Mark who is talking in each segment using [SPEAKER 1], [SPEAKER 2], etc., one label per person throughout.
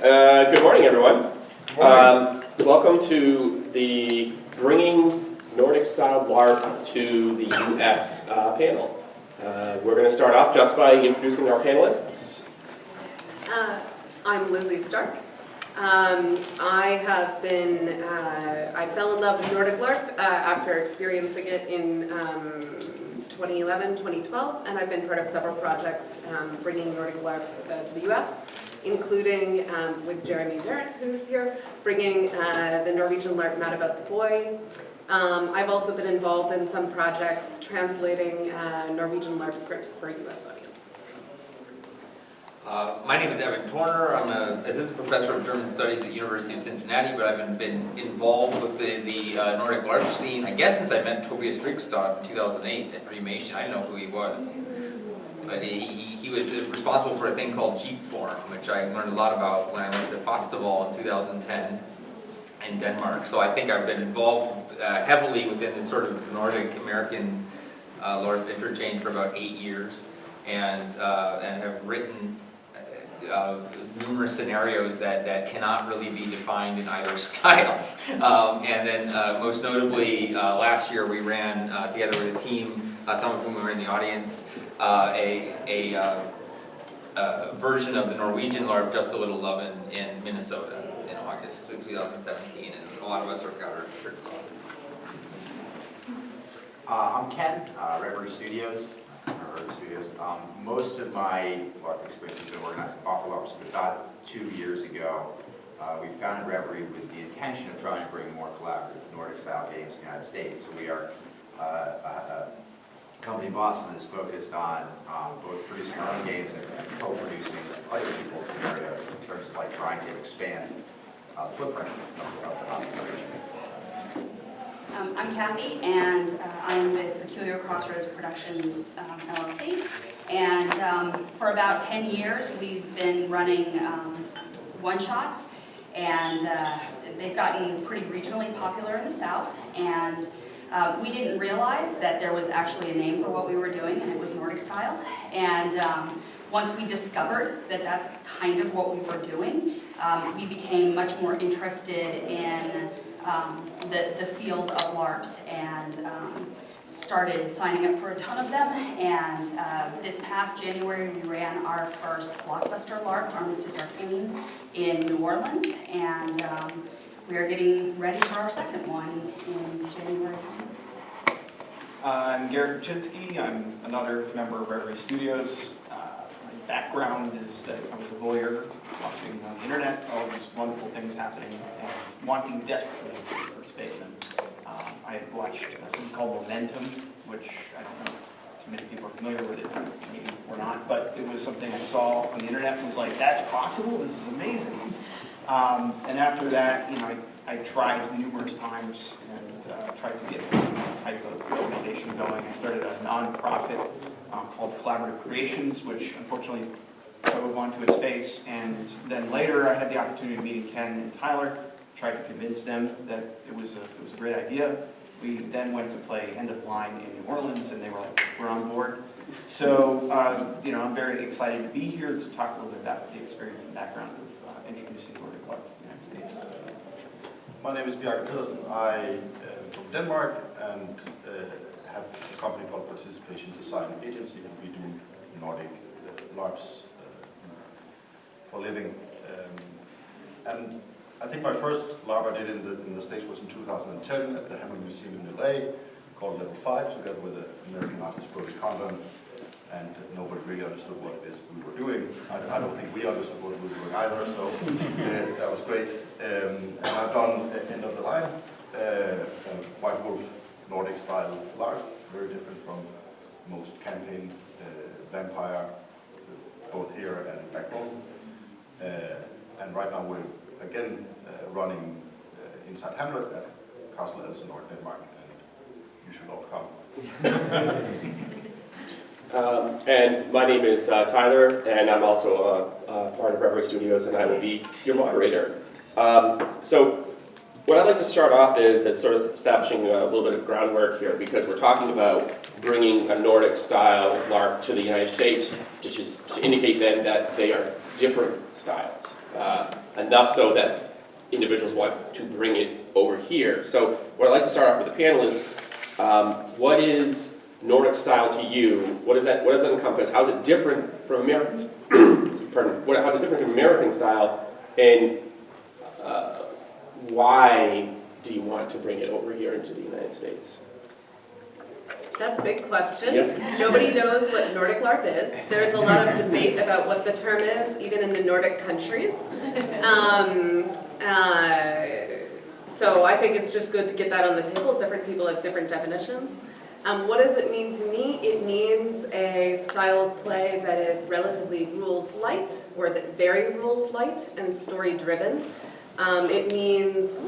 [SPEAKER 1] Good morning, everyone.
[SPEAKER 2] Good morning.
[SPEAKER 1] Welcome to the Bringing Nordic Style LARP to the US panel. We're going to start off just by introducing our panelists.
[SPEAKER 3] I'm Lizzie Stark. I fell in love with Nordic Larp after experiencing it in 2011, 2012, and I've been part of several projects bringing Nordic LARP to the US, including with Garett, who's here, bringing the Norwegian LARP Mad About the Boy. I've also been involved in some projects translating Norwegian LARP scripts for a US audience.
[SPEAKER 4] My name is Evan Torner. I'm an assistant professor of German studies at the University of Cincinnati, but I've been involved with the Nordic LARP scene, I guess, since I met Tobias Rikstad in 2008 at Dreamation. I didn't know who he was, but he was responsible for a thing called Jeep Forum, which I learned a lot about when I went to Festival in 2010 in Denmark. So I think I've been involved heavily within this sort of Nordic-American LARP interchange for about 8 years, and have written numerous scenarios that cannot really be defined in either style. And then most notably, last year we ran together with a team, some of whom were in the audience, a version of the Norwegian LARP, Just a Little Lovin', in Minnesota in August of 2017, and a lot of us got our shirts on.
[SPEAKER 2] I'm Ken, Reverie Studios. Most of my LARP experience has been organized in Buffalo, but about 2 years ago, we founded Reverie with the intention of trying to bring more collaborative Nordic-style games to the United States. So we are a company in Boston that's focused on both producing our own games and co-producing other people's scenarios in terms of like trying to expand the footprint of the organization.
[SPEAKER 5] I'm Kathy, and I'm with Peculiar Crossroads Productions, LLC. And for about 10 years, we've been running one-shots, and they've gotten pretty regionally popular in the South. And we didn't realize that there was actually a name for what we were doing, and it was Nordic style. And once we discovered that that's kind of what we were doing, we became much more interested in the field of LARPs, and started signing up for a ton of them. And this past January, we ran our first blockbuster LARP, Armistice Arcane, in New Orleans, and we are getting ready for our second one in January.
[SPEAKER 6] I'm Kopczynski. I'm another member of Reverie Studios. My background is that I was a lawyer, watching on the internet all these wonderful things happening and wanting desperately for space. I had watched something called Momentum, which I don't know if too many people are familiar with it, maybe or not, but it was something I saw on the internet and was like, that's possible? This is amazing. And after that, I tried numerous times and tried to get some type of organization going. I started a non-profit called Collaborative Creations, which unfortunately drove onto its face. And then later, I had the opportunity of meeting Ken and Tyler, tried to convince them that it was a great idea. We then went to play End of Line in New Orleans, and they were like, we're on board. So, I'm very excited to be here to talk a little bit about the experience and background of introducing Nordic LARP to the United States.
[SPEAKER 7] My name is Bjarke Pedersen. I am from Denmark and have a company called Participation Design Agency. We do Nordic LARPs for a living. And I think my first LARP I did in the States was in 2010 at the Hammer Museum in l.p.lade, called Level 5, together with the American artist Brody Condon. And nobody really understood what it is we were doing. I don't think we understood what we were doing either, so that was great. And I've done End of the Line, White Wolf Nordic style LARP, very different from most campaign vampire, both here and back home. And right now we're again running inside Hamlet at Castle Elsinore, Denmark, and you should all come.
[SPEAKER 1] And my name is Tyler, and I'm also part of Reverie Studios, and I will be your moderator. So what I'd like to start off is sort of establishing a little bit of groundwork here, because we're talking about bringing a Nordic-style LARP to the United States, which is to indicate then that they are different styles. enough so that individuals want to bring it over here. So what I'd like to start off with the panel is, what is Nordic style to you? What does that encompass? How is it different from American? Pardon. How is it different from American style? And why do you want to bring it over here into the United States?
[SPEAKER 3] That's a big question.
[SPEAKER 1] Yep.
[SPEAKER 3] Nobody knows what Nordic Larp is. There's a lot of debate about what the term is, even in the Nordic countries. So I think it's just good to get that on the table. Different people have different definitions. What does it mean to me? It means a style of play that is relatively rules light, or that very rules light and story driven. It means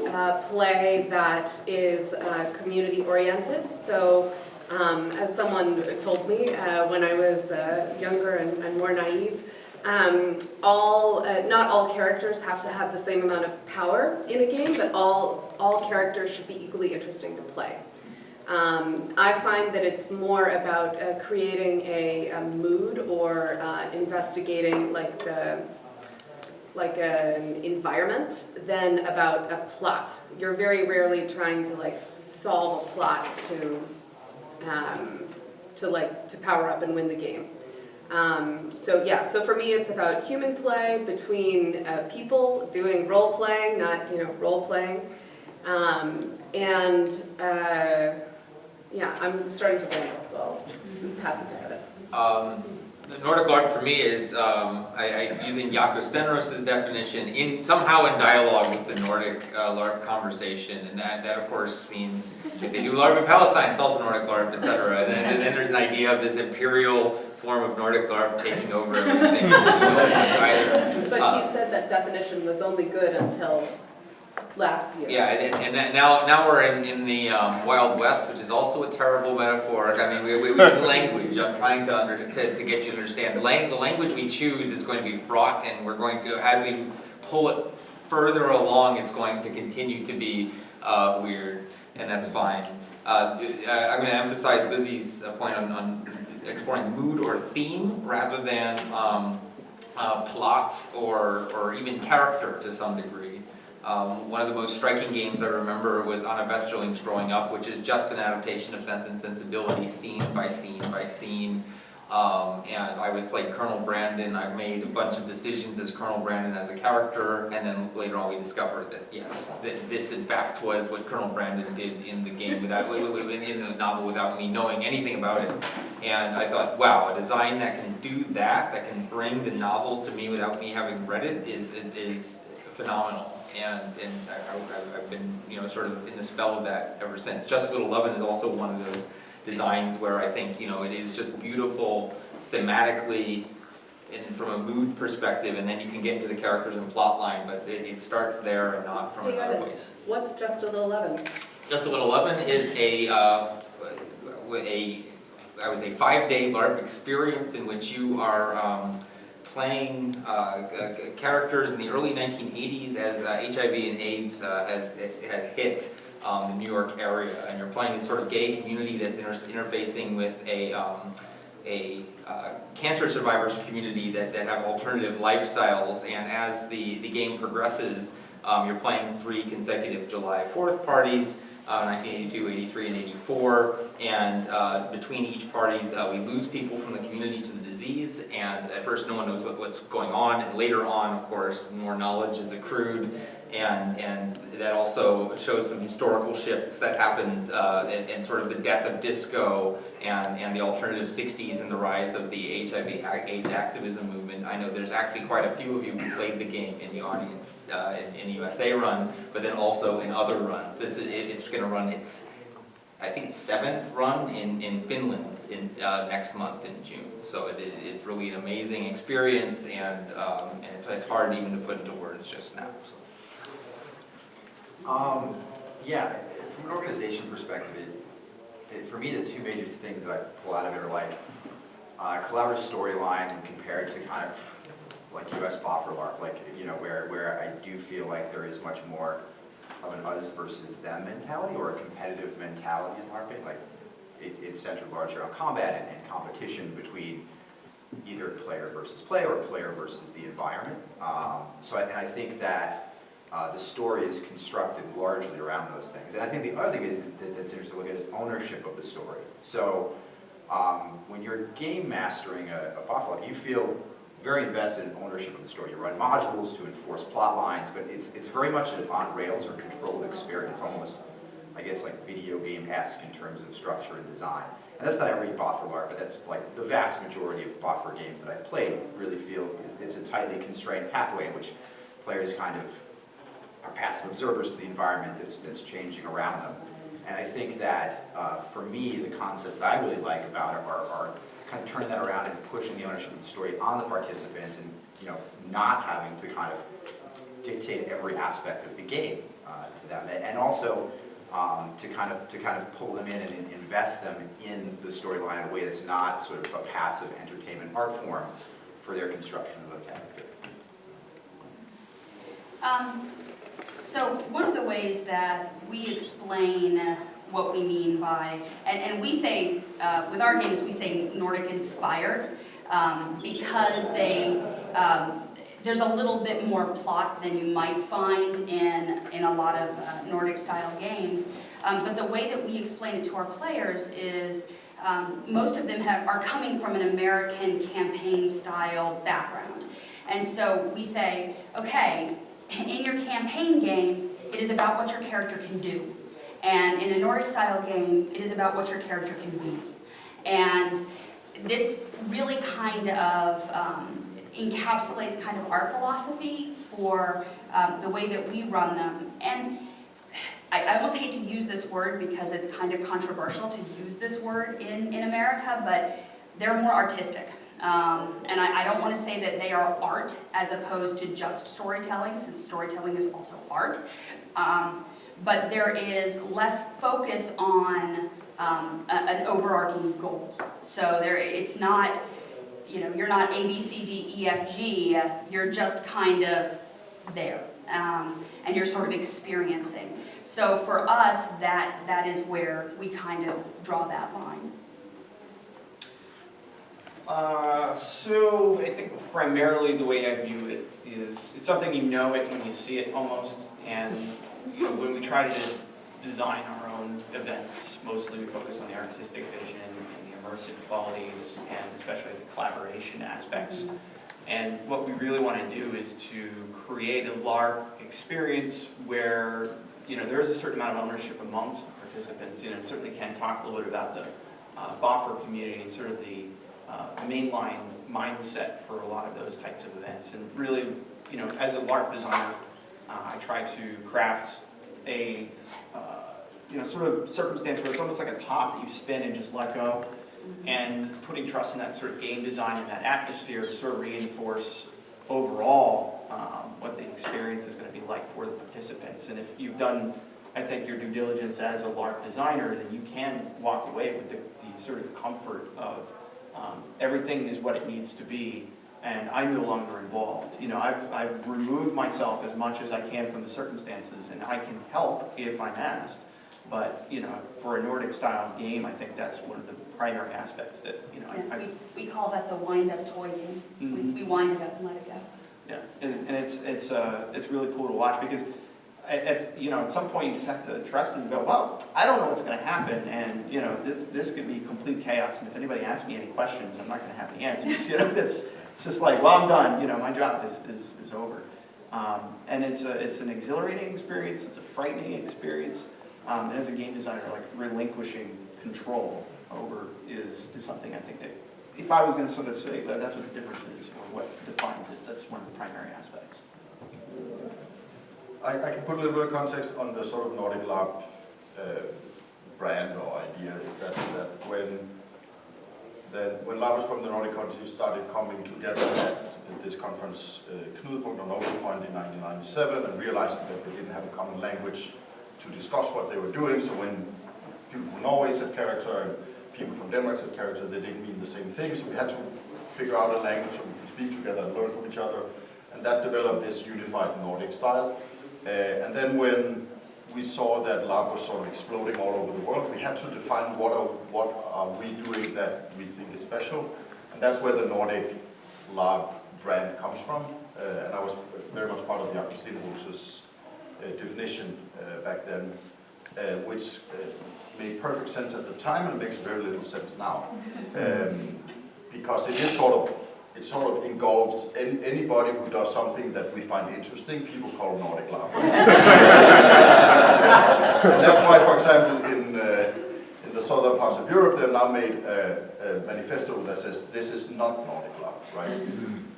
[SPEAKER 3] play that is community oriented. So as someone told me when I was younger and more naive, not all characters have to have the same amount of power in a game, but all characters should be equally interesting to play. I find that it's more about creating a mood or investigating like an environment than about a plot. You're very rarely trying to like solve a plot to power up and win the game. So for me it's about human play between people doing role playing, not role playing, I'm starting to ramble, so I'll pass it to Heather.
[SPEAKER 4] The Nordic Larp for me is using Bjarke Stenros's definition somehow in dialogue with the Nordic Larp conversation, and that of course means if they do Larp in Palestine, it's also Nordic Larp, etc. And then there's an idea of this imperial form of Nordic Larp taking over everything.
[SPEAKER 3] But he said that definition was only good until last year.
[SPEAKER 4] Yeah, and now we're in the Wild West, which is also a terrible metaphor. I mean, we language. I'm trying to get you to understand. The language we choose is going to be fraught, and we're going to, as we pull it further along, it's going to continue to be weird, and that's fine. I'm going to emphasize Lizzie's point on exploring mood or theme rather than plot or even character to some degree. One of the most striking games I remember was on a Vesterlings growing up, which is just an adaptation of Sense and Sensibility, scene by scene by scene. And I would play Colonel Brandon. I made a bunch of decisions as Colonel Brandon as a character, and then later on we discovered that yes, that this in fact was what Colonel Brandon did in the game, in the novel, without me knowing anything about it. And I thought, wow, a design that can do that can bring the novel to me without me having read it is phenomenal. And I've been sort of in the spell of that ever since. Just Little Lovin' is also one of those designs where I think it is just beautiful thematically and from a mood perspective, and then you can get into the characters and plot line, but it starts there and not from another place.
[SPEAKER 3] What's Just a Little Lovin'?
[SPEAKER 4] Just a Little Lovin' is I would say 5-day LARP experience in which you are playing characters in the early 1980s as HIV and AIDS has hit the New York area, and you're playing this sort of gay community that's interfacing with a cancer survivors community that have alternative lifestyles, and as the game progresses, you're playing 3 consecutive July 4th parties, 1982, 83, and 84, and between each parties we lose people from the community to the disease, and at first no one knows what's going on, and later on, of course, more knowledge is accrued, and that also shows some historical shifts that happened and sort of the death of disco and the alternative 60s and the rise of the HIV/AIDS activism movement. I know there's actually quite a few of you who played the game in the audience in the USA run, but then also in other runs. It's going to run I think it's 7th run in Finland next month in June. So it's really an amazing experience, and it's hard even to put into words just now. So.
[SPEAKER 2] Yeah, from an organization perspective, for me, the 2 major things that I pull out of it are like collaborative storyline compared to kind of like US Boffer LARP, like where I do feel like there is much more of an us versus them mentality or a competitive mentality in LARPing. Like it's centered largely on combat and competition between either player versus player or player versus the environment. And I think that the story is constructed largely around those things. And I think the other thing that's interesting to look at is ownership of the story. So when you're game mastering a buff, you feel very invested in ownership of the story. You run modules to enforce plot lines, but it's very much an on-rails or controlled experience, almost, I guess, like video game-esque in terms of structure and design. And that's not every buffer LARP, but that's like the vast majority of buffer games that I've played really feel it's a tightly constrained pathway in which players kind of are passive observers to the environment that's changing around them. And I think that, for me, the concepts that I really like about it are kind of turning that around and pushing the ownership of the story on the participants and, you know, not having to kind of dictate every aspect of the game to them. And also to kind of pull them in and invest them in the storyline in a way that's not sort of a passive entertainment art form for their construction of a character.
[SPEAKER 5] So one of the ways that we explain what we mean by, and we say, with our games, we say Nordic inspired, because there's a little bit more plot than you might find in a lot of Nordic style games. But the way that we explain it to our players is most of them are coming from an American campaign style background. And so we say, okay, in your campaign games, it is about what your character can do. And in a Nordic style game, it is about what your character can be. And this really kind of encapsulates kind of our philosophy for the way that we run them. And I almost hate to use this word because it's kind of controversial to use this word in America, but they're more artistic. And I don't want to say that they are art as opposed to just storytelling, since storytelling is also art. But there is less focus on an overarching goal. So it's not, you know, you're not A, B, C, D, E, F, G, you're just kind of there. And you're sort of experiencing. So for us, that is where we kind of draw that line.
[SPEAKER 6] So I think primarily the way I view it is it's something you know it when you see it almost, and you know, when we try to design our own events, mostly we focus on the artistic vision and the immersive qualities and especially the collaboration aspects. And what we really want to do is to create a LARP experience where, you know, there is a certain amount of ownership amongst the participants. You know, certainly Ken talked a little bit about the boffer community and sort of the mainline mindset for a lot of those types of events. And really, you know, as a LARP designer, I try to craft a, you know, sort of circumstance where it's almost like a top that you spin and just let go. And putting trust in that sort of game design and that atmosphere to sort of reinforce overall what the experience is going to be like for the participants. And if you've done, I think, your due diligence as a LARP designer, then you can walk away with the sort of comfort of everything is what it needs to be, and I'm no longer involved. You know, I've removed myself as much as I can from the circumstances, and I can help if I'm asked. But, you know, for a Nordic style game, I think that's one of the primary aspects that, you know,
[SPEAKER 5] Yeah, we call that the wind-up toy game. We wind it up and let it go.
[SPEAKER 6] Yeah, and it's really cool to watch because you know, at some point you just have to trust and go, well, I don't know what's going to happen, and you know, this could be complete chaos. And if anybody asks me any questions, I'm not going to have the answers. You know, it's just like, well, I'm done. You know, my job is over. And it's an exhilarating experience. It's a frightening experience. And as a game designer, like relinquishing control over is something I think that if I was going to sort of say that's what the difference is or what defines it, that's one of the primary aspects.
[SPEAKER 7] I can put a little bit of context on the sort of Nordic Larp brand or idea, is that when LARPers from the Nordic countries started coming together at this conference, Knudepunkt on Open Point in 1997, and realizing that they didn't have a common language to discuss what they were doing, so when people from Norway said character and people from Denmark said character, they didn't mean the same thing, so we had to figure out a language so we could speak together and learn from each other, and that developed this unified Nordic style. And then when we saw that LARP was sort of exploding all over the world, we had to define what are we doing that we think is special, and that's where the Nordic LARP brand comes from. And I was very much part of the l.p.lade definition back then, which made perfect sense at the time and makes very little sense now, because it sort of engulfs anybody who does something that we find interesting. People call Nordic Larp. And that's why, for example, in the southern parts of Europe, they've now made a manifesto that says this is not Nordic Larp, right?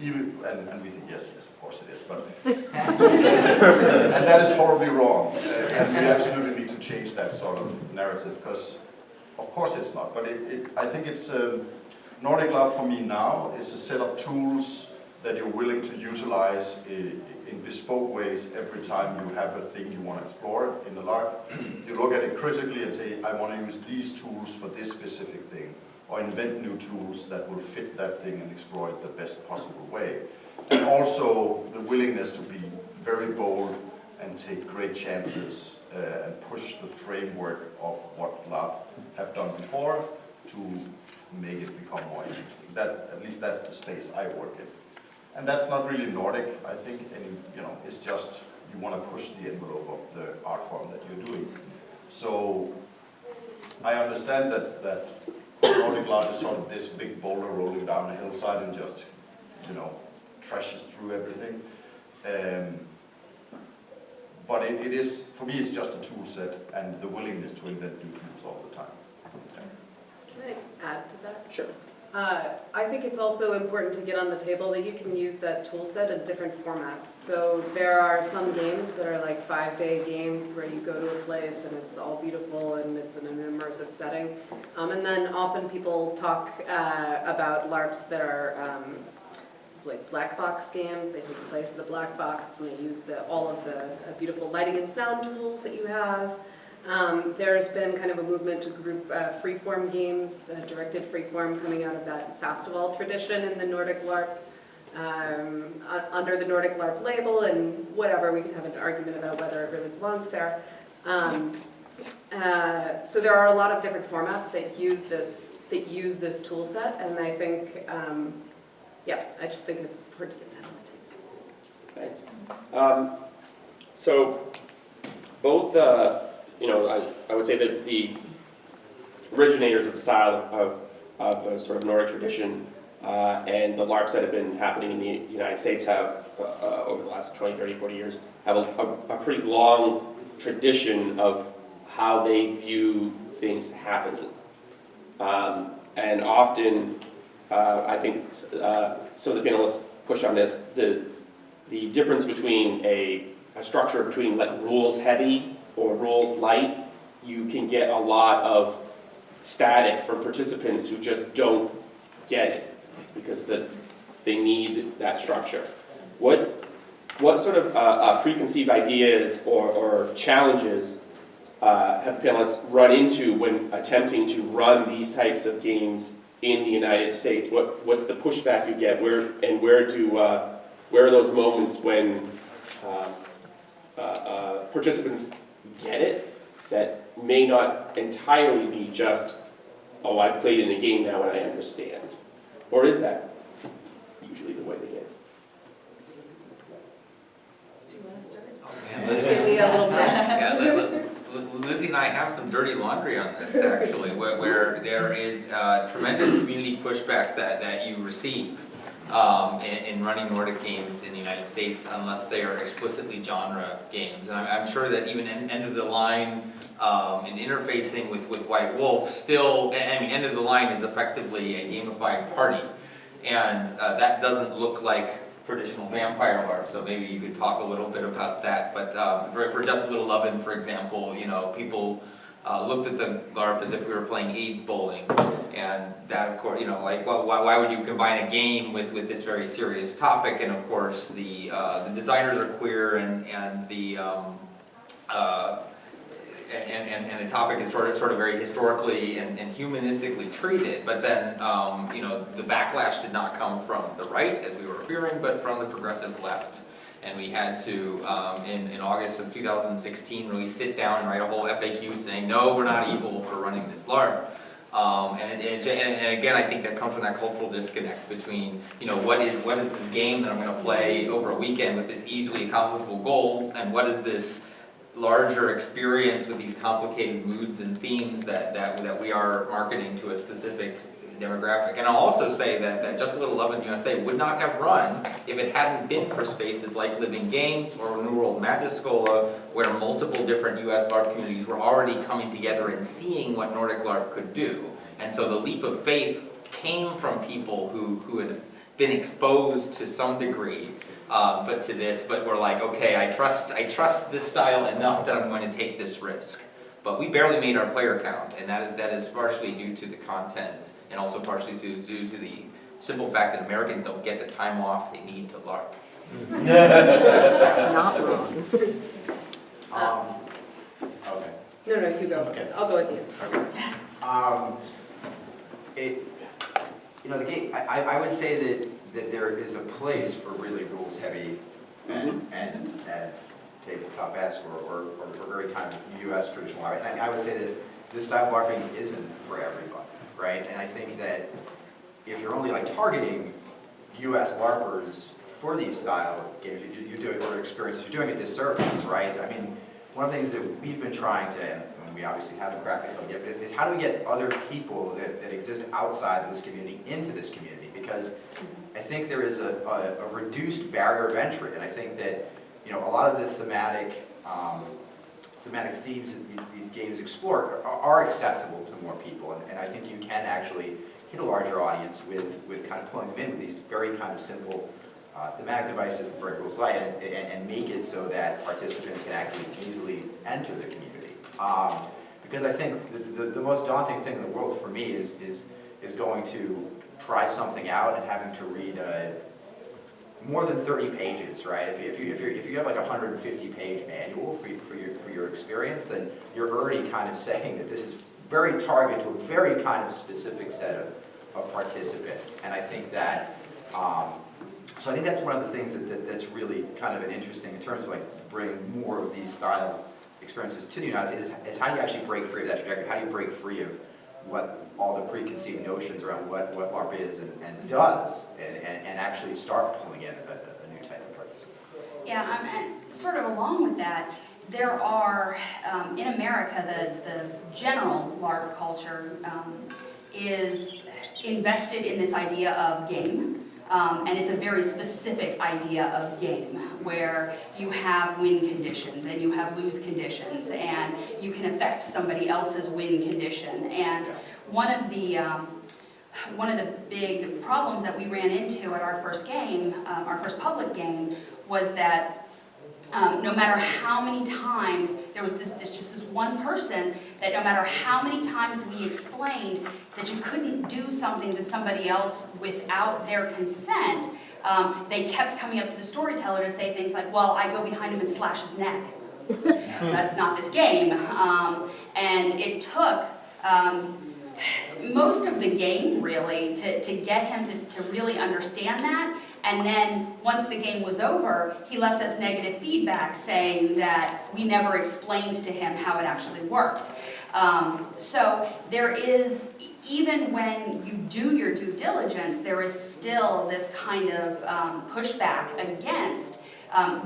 [SPEAKER 7] And we think yes, of course it is, but and that is horribly wrong, and we absolutely need to change that sort of narrative, because of course it's not. But I think it's Nordic Larp for me now is a set of tools that you're willing to utilize in bespoke ways every time you have a thing you want to explore in the LARP. You look at it critically and say, I want to use these tools for this specific thing, or invent new tools that will fit that thing and explore it the best possible way. And also the willingness to be very bold and take great chances and push the framework of what LARP have done before to make it become more interesting. At least that's the space I work in. And that's not really Nordic, I think, it's just you want to push the envelope of the art form that you're doing. So I understand that Nordic Larp is sort of this big boulder rolling down a hillside and just, trashes through everything. But it is, for me, it's just a tool set and the willingness to invent new tools all the time.
[SPEAKER 3] Can I add to that?
[SPEAKER 1] Sure.
[SPEAKER 3] I think it's also important to get on the table that you can use that tool set in different formats. So there are some games that are like 5-day games where you go to a place and it's all beautiful and it's in an immersive setting. And then often people talk about LARPs that are like black box games. They take place in a black box and they use all of the beautiful lighting and sound tools that you have. There's been kind of a movement to group freeform games, directed freeform, coming out of that festival tradition in the Nordic LARP, under the Nordic LARP label, and whatever, we can have an argument about whether it really belongs there. So there are a lot of different formats that use this tool set, and I think, I just think it's important to get that on the table.
[SPEAKER 1] Thanks. So both I would say that the originators of the style of a sort of Nordic tradition and the LARPs that have been happening in the United States have, over the last 20, 30, 40 years, have a pretty long tradition of how they view things happening. And often, I think some of the panelists push on this, the difference between a structure between like rules heavy or rules light, you can get a lot of static from participants who just don't get it because they need that structure. What sort of preconceived ideas or challenges have panelists run into when attempting to run these types of games in the United States? What's the pushback you get? Where are those moments when participants get it that may not entirely be just, oh, I've played in a game now and I understand? Or is that usually the way they get it?
[SPEAKER 3] Do you want to start?
[SPEAKER 4] Yeah,
[SPEAKER 3] Give me a little bit.
[SPEAKER 4] Lizzie and I have some dirty laundry on this, actually, where there is tremendous community pushback that you receive in running Nordic games in the United States, unless they are explicitly genre games. And I'm sure that even End of the Line in interfacing with White Wolf, still, End of the Line is effectively a gamified party. And that doesn't look like traditional vampire LARP, so maybe you could talk a little bit about that. But for Just a Little Lovin', for example, people looked at the LARP as if we were playing AIDS bowling, and that, of course, why would you combine a game with this very serious topic? And of course, the designers are queer, and the topic is sort of very historically and humanistically treated. But then, the backlash did not come from the right, as we were fearing, but from the progressive left. And we had to, in August of 2016, really sit down and write a whole FAQ saying, no, we're not evil for running this LARP. And again, I think that comes from that cultural disconnect between, what is this game that I'm going to play over a weekend with this easily accomplishable goal, and what is this larger experience with these complicated moods and themes that we are marketing to a specific demographic. And I'll also say that Just a Little Love in USA would not have run if it hadn't been for spaces like Living Games or New World Magiscola, where multiple different US LARP communities were already coming together and seeing what Nordic LARP could do. And so the leap of faith came from people who had been exposed to some degree, but were like, okay, I trust this style enough that I'm going to take this risk. But we barely made our player count, and that is partially due to the content, and also partially due to the simple fact that Americans don't get the time off they need to LARP.
[SPEAKER 8] Not wrong.
[SPEAKER 2] Okay.
[SPEAKER 3] No, you go.
[SPEAKER 2] Okay.
[SPEAKER 3] I'll go with you.
[SPEAKER 2] Okay. The game, I would say that there is a place for really rules-heavy and tabletop-esque or very kind of U.S. traditional LARP. And I would say that this style of LARPing isn't for everybody, right? And I think that if you're only targeting U.S. LARPers for these style games, you're doing or experiences, you're doing a disservice, right? I mean, one of the things that we've been trying to, and we obviously haven't cracked it yet, but is how do we get other people that exist outside of this community into this community? Because I think there is a reduced barrier of entry, and I think that a lot of the thematic themes that these games explore are accessible to more people, and I think you can actually hit a larger audience with kind of pulling them in with these very kind of simple thematic devices, very rules light, and make it so that participants can actually easily enter the community. Because I think the most daunting thing in the world for me is going to try something out and having to read more than 30 pages, right? If you have like a 150-page manual for your experience, then you're already kind of saying that this is very targeted to a very kind of specific set of participants. And I think that, so I think that's one of the things that's really kind of an interesting in terms of bringing more of these style experiences to the United States is how do you actually break free of that trajectory? How do you break free of what all the preconceived notions around what LARP is and does, and actually start pulling in a new type of participant?
[SPEAKER 5] Yeah, and sort of along with that, there are, in America, the general LARP culture is invested in this idea of game. And it's a very specific idea of game, where you have win conditions and you have lose conditions, and you can affect somebody else's win condition. And one of the big problems that we ran into at our first game, our first public game, was that no matter how many times, there was this one person that no matter how many times we explained that you couldn't do something to somebody else without their consent, they kept coming up to the storyteller to say things like, well, I go behind him and slash his neck. That's not this game. And it took most of the game, really, to get him to really understand that. And then, once the game was over, he left us negative feedback saying that we never explained to him how it actually worked. So there is, even when you do your due diligence, there is still this kind of pushback against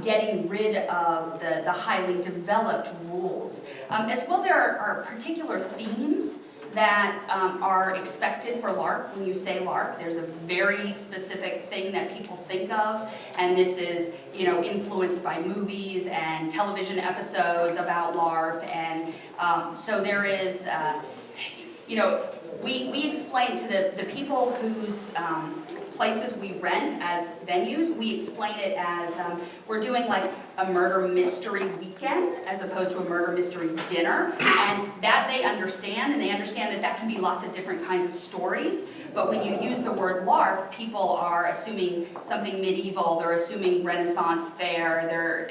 [SPEAKER 5] getting rid of the highly developed rules. As well, there are particular themes that are expected for LARP. When you say LARP, there's a very specific thing that people think of, and this is, influenced by movies and television episodes about LARP, and so there is, we explain to the people whose places we rent as venues, we explain it as we're doing like a murder mystery weekend as opposed to a murder mystery dinner, and that they understand, and they understand that can be lots of different kinds of stories. But when you use the word LARP, people are assuming something medieval, they're assuming Renaissance fair,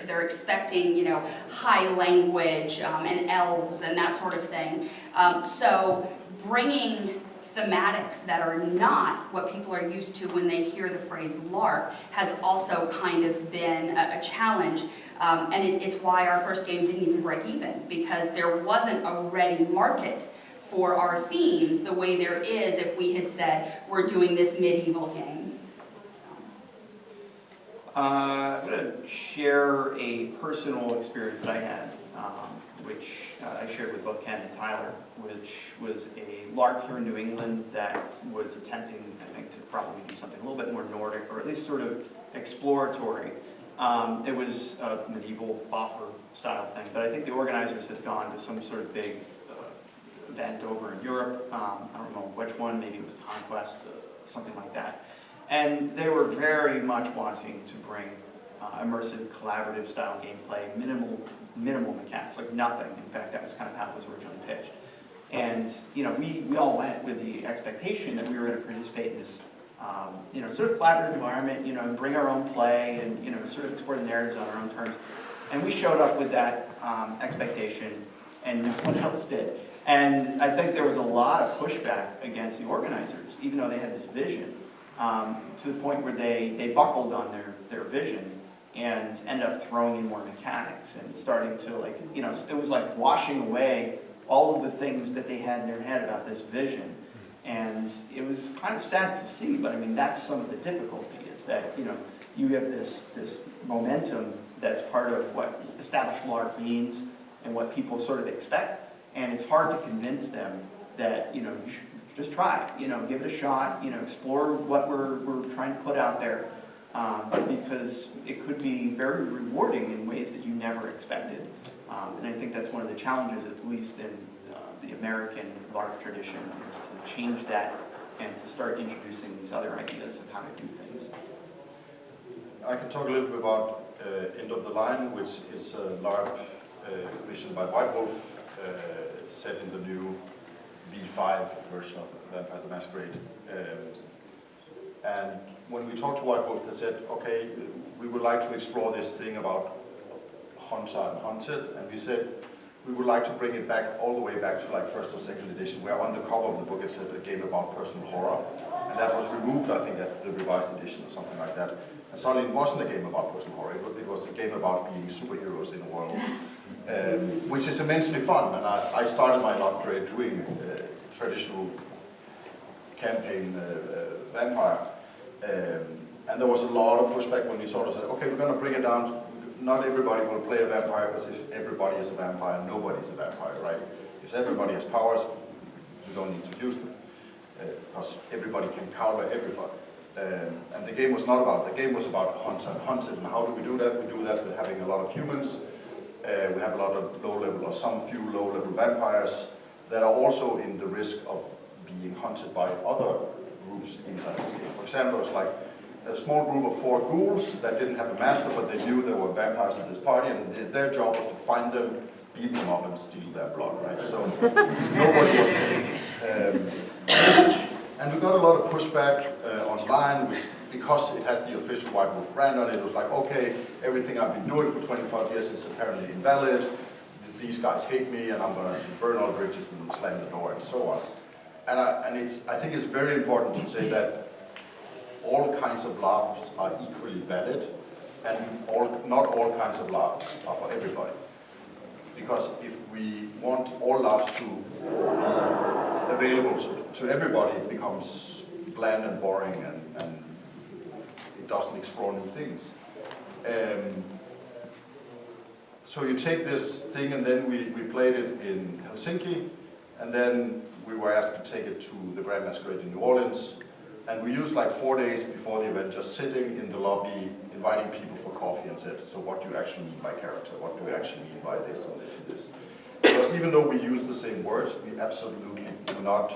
[SPEAKER 5] they're expecting, high language and elves and that sort of thing. So bringing thematics that are not what people are used to when they hear the phrase LARP has also kind of been a challenge, and it's why our first game didn't even break even, because there wasn't a ready market for our themes the way there is if we had said, we're doing this medieval game.
[SPEAKER 6] I'm going to share a personal experience that I had, which I shared with both Ken and Tyler, which was a LARP here in New England that was attempting, I think, to probably do something a little bit more Nordic, or at least sort of exploratory. It was a medieval boffer style thing, but I think the organizers had gone to some sort of big event over in Europe. I don't know which one, maybe it was Conquest, something like that. And they were very much wanting to bring immersive, collaborative style gameplay, minimal mechanics, like nothing. In fact, that was kind of how it was originally pitched. And you know, we all went with the expectation that we were going to participate in this, you know, sort of collaborative environment, you know, and bring our own play and, you know, sort of explore the narratives on our own terms. And we showed up with that expectation, and no one else did. And I think there was a lot of pushback against the organizers, even though they had this vision, to the point where they buckled on their vision and ended up throwing in more mechanics and starting to, like, you know, it was like washing away all of the things that they had in their head about this vision. And it was kind of sad to see, but I mean, that's some of the difficulty, is that, you know, you have this momentum that's part of what established LARP means and what people sort of expect, and it's hard to convince them that, you know, you should just try it, you know, give it a shot, you know, explore what we're trying to put out there, because it could be very rewarding in ways that you never expected. And I think that's one of the challenges, at least in the American LARP tradition, is to change that and to start introducing these other ideas of how to do things.
[SPEAKER 7] I can talk a little bit about End of the Line, which is a LARP commissioned by White Wolf, set in the new V5 version of Vampire the Masquerade. And when we talked to White Wolf, they said, okay, we would like to explore this thing about Hunter and Hunted, and we said we would like to bring it back, all the way back to like first or second edition, where on the cover of the book it said a game about personal horror, and that was removed, I think, at the revised edition or something like that. And suddenly it wasn't a game about personal horror, it was a game about being superheroes in a world, which is immensely fun. And I started my LARP career doing traditional campaign vampire, and there was a lot of pushback when we sort of said, okay, we're going to bring it down. Not everybody will play a vampire, because if everybody is a vampire, nobody's a vampire, right? If everybody has powers, you don't need to use them, because everybody can counter everybody. And the game was not about, the game was about Hunter and Hunted. And how do we do that? We do that with having a lot of humans. We have a lot of low-level, or some few low-level vampires that are also in the risk of being hunted by other groups inside this game. For example, it was like a small group of 4 ghouls that didn't have a master, but they knew there were vampires at this party, and their job was to find them, beat them up, and steal their blood, right? So nobody was safe. And we got a lot of pushback online, because it had the official White Wolf brand on it. It was like, okay, everything I've been doing for 25 years is apparently invalid. These guys hate me, and I'm going to burn all bridges and slam the door, and so on. And I think it's very important to say that all kinds of LARPs are equally valid, and not all kinds of LARPs are for everybody. Because if we want all LARPs to be available to everybody, it becomes bland and boring, and it doesn't explore new things. So you take this thing, and then we played it in Helsinki, and then we were asked to take it to the Grand Masquerade in New Orleans. And we used like 4 days before the event, just sitting in the lobby, inviting people for coffee, and said, so what do you actually mean by character? What do you actually mean by this and this and this? Because even though we use the same words, we absolutely do not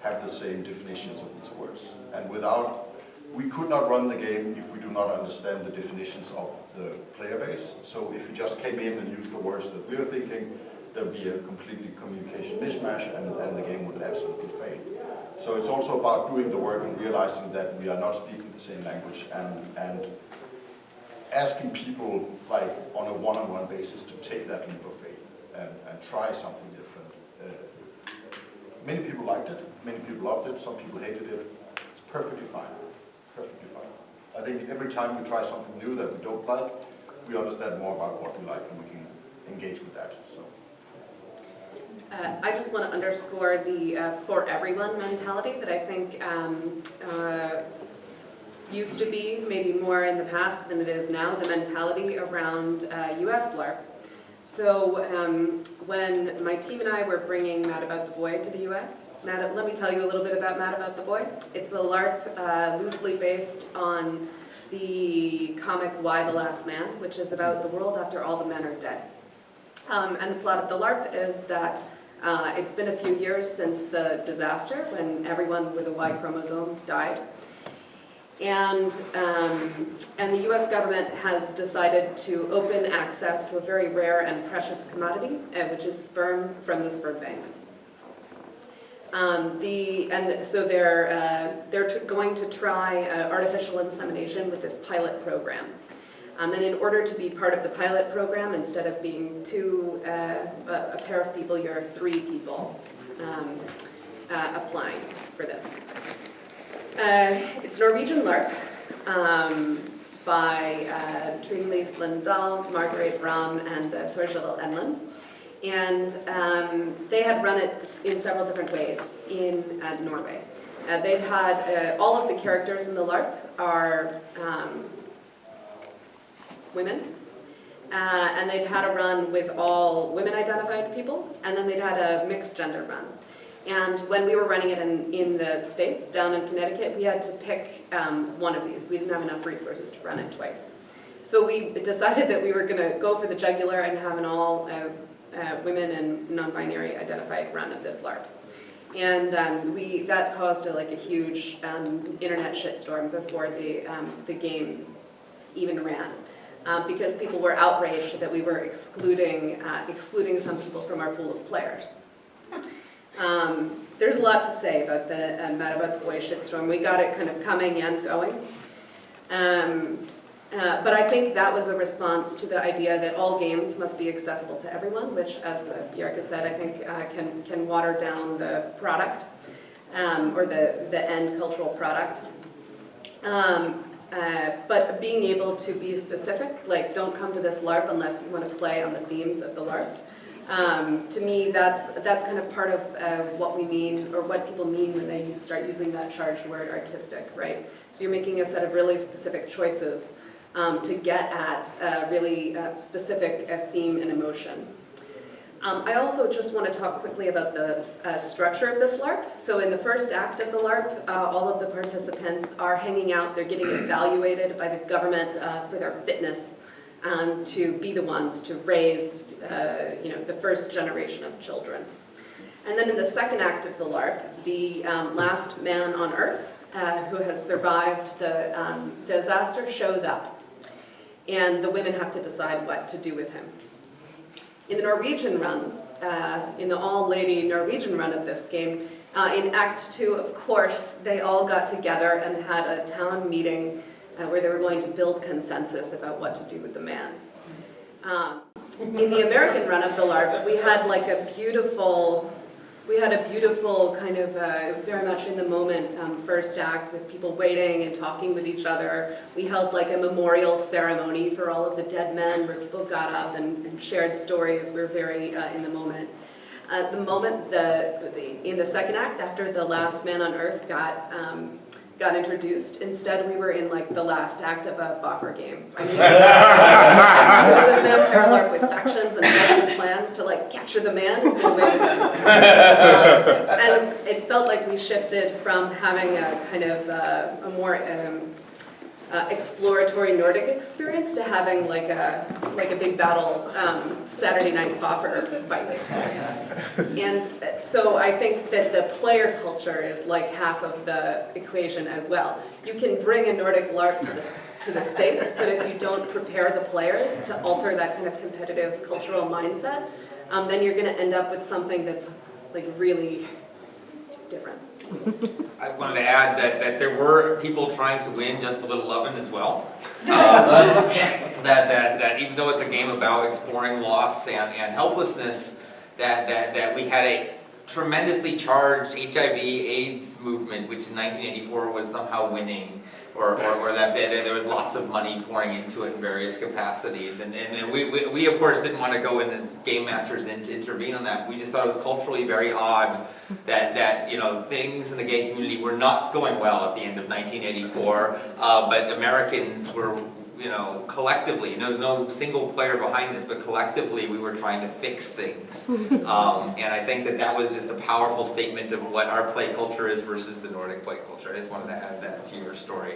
[SPEAKER 7] have the same definitions of these words. And we could not run the game if we do not understand the definitions of the player base. So if we just came in and used the words that we were thinking, there'd be a completely communication mishmash, and the game would absolutely fail. So it's also about doing the work and realizing that we are not speaking the same language, and asking people, like, on a one-on-one basis to take that leap of faith and try something different. Many people liked it, many people loved it, some people hated it. It's perfectly fine, perfectly fine. I think every time we try something new that we don't like, we understand more about what we like, and we can engage with that. So.
[SPEAKER 3] I just want to underscore the for everyone mentality that I think used to be maybe more in the past than it is now, the mentality around US LARP. So when my team and I were bringing Mad About the Boy to the US, let me tell you a little bit about Mad About the Boy. It's a LARP loosely based on the comic Why the Last Man, which is about the world after all the men are dead. And the plot of the LARP is that it's been a few years since the disaster when everyone with a Y chromosome died. And the US government has decided to open access to a very rare and precious commodity, which is sperm from the sperm banks. So they're going to try artificial insemination with this pilot program. And in order to be part of the pilot program, instead of being a pair of people, you're 3 people applying for this. It's Norwegian LARP by Trine Lise Lindahl, Margaret Ramm, and Torjel Enlund. And they had run it in several different ways in Norway. They'd had, all of the characters in the LARP are women. And they'd had a run with all women-identified people, and then they'd had a mixed gender run. And when we were running it in the States, down in Connecticut, we had to pick one of these. We didn't have enough resources to run it twice. So we decided that we were going to go for the jugular and have an all women and non-binary identified run of this LARP. And that caused a huge internet shitstorm before the game even ran. Because people were outraged that we were excluding some people from our pool of players. There's a lot to say about the Mad About the Boy shitstorm. We got it kind of coming and going. But I think that was a response to the idea that all games must be accessible to everyone, which, as Bjarke said, I think can water down the product, or the end cultural product. But being able to be specific, like don't come to this LARP unless you want to play on the themes of the LARP. To me, that's kind of part of what we mean, or what people mean when they start using that charged word artistic, right? So you're making a set of really specific choices to get at a really specific theme and emotion. I also just want to talk quickly about the structure of this LARP. So in the first act of the LARP, all of the participants are hanging out. They're getting evaluated by the government for their fitness to be the ones to raise the first generation of children. And then in the second act of the LARP, the last man on Earth who has survived the disaster shows up. And the women have to decide what to do with him. In the Norwegian runs, in the all-lady Norwegian run of this game, in Act 2, of course, they all got together and had a town meeting where they were going to build consensus about what to do with the man. In the American run of the LARP, we had a beautiful kind of very much in the moment first act with people waiting and talking with each other. We held a memorial ceremony for all of the dead men where people got up and shared stories. We were very in the moment. The moment in the second act, after the last man on Earth got introduced, instead we were in the last act of a buffer game. I mean, it was a vampire LARP with factions and plans to capture the man and get away with him. And it felt like we shifted from having a kind of a more exploratory Nordic experience to having a big battle Saturday night buffer fight experience. And so I think that the player culture is half of the equation as well. You can bring a Nordic LARP to the States, but if you don't prepare the players to alter that kind of competitive cultural mindset, then you're going to end up with something that's really different.
[SPEAKER 4] I wanted to add that there were people trying to win just a little lovin' as well. That even though it's a game about exploring loss and helplessness, that we had a tremendously charged HIV/AIDS movement, which in 1984 was somehow winning. or that there was lots of money pouring into it in various capacities. And we of course didn't want to go in as game masters and intervene on that. We just thought it was culturally very odd that you know, things in the gay community were not going well at the end of 1984, but Americans were, you know, collectively, there's no single player behind this, but collectively we were trying to fix things. And I think that was just a powerful statement of what our play culture is versus the Nordic play culture. I just wanted to add that to your story.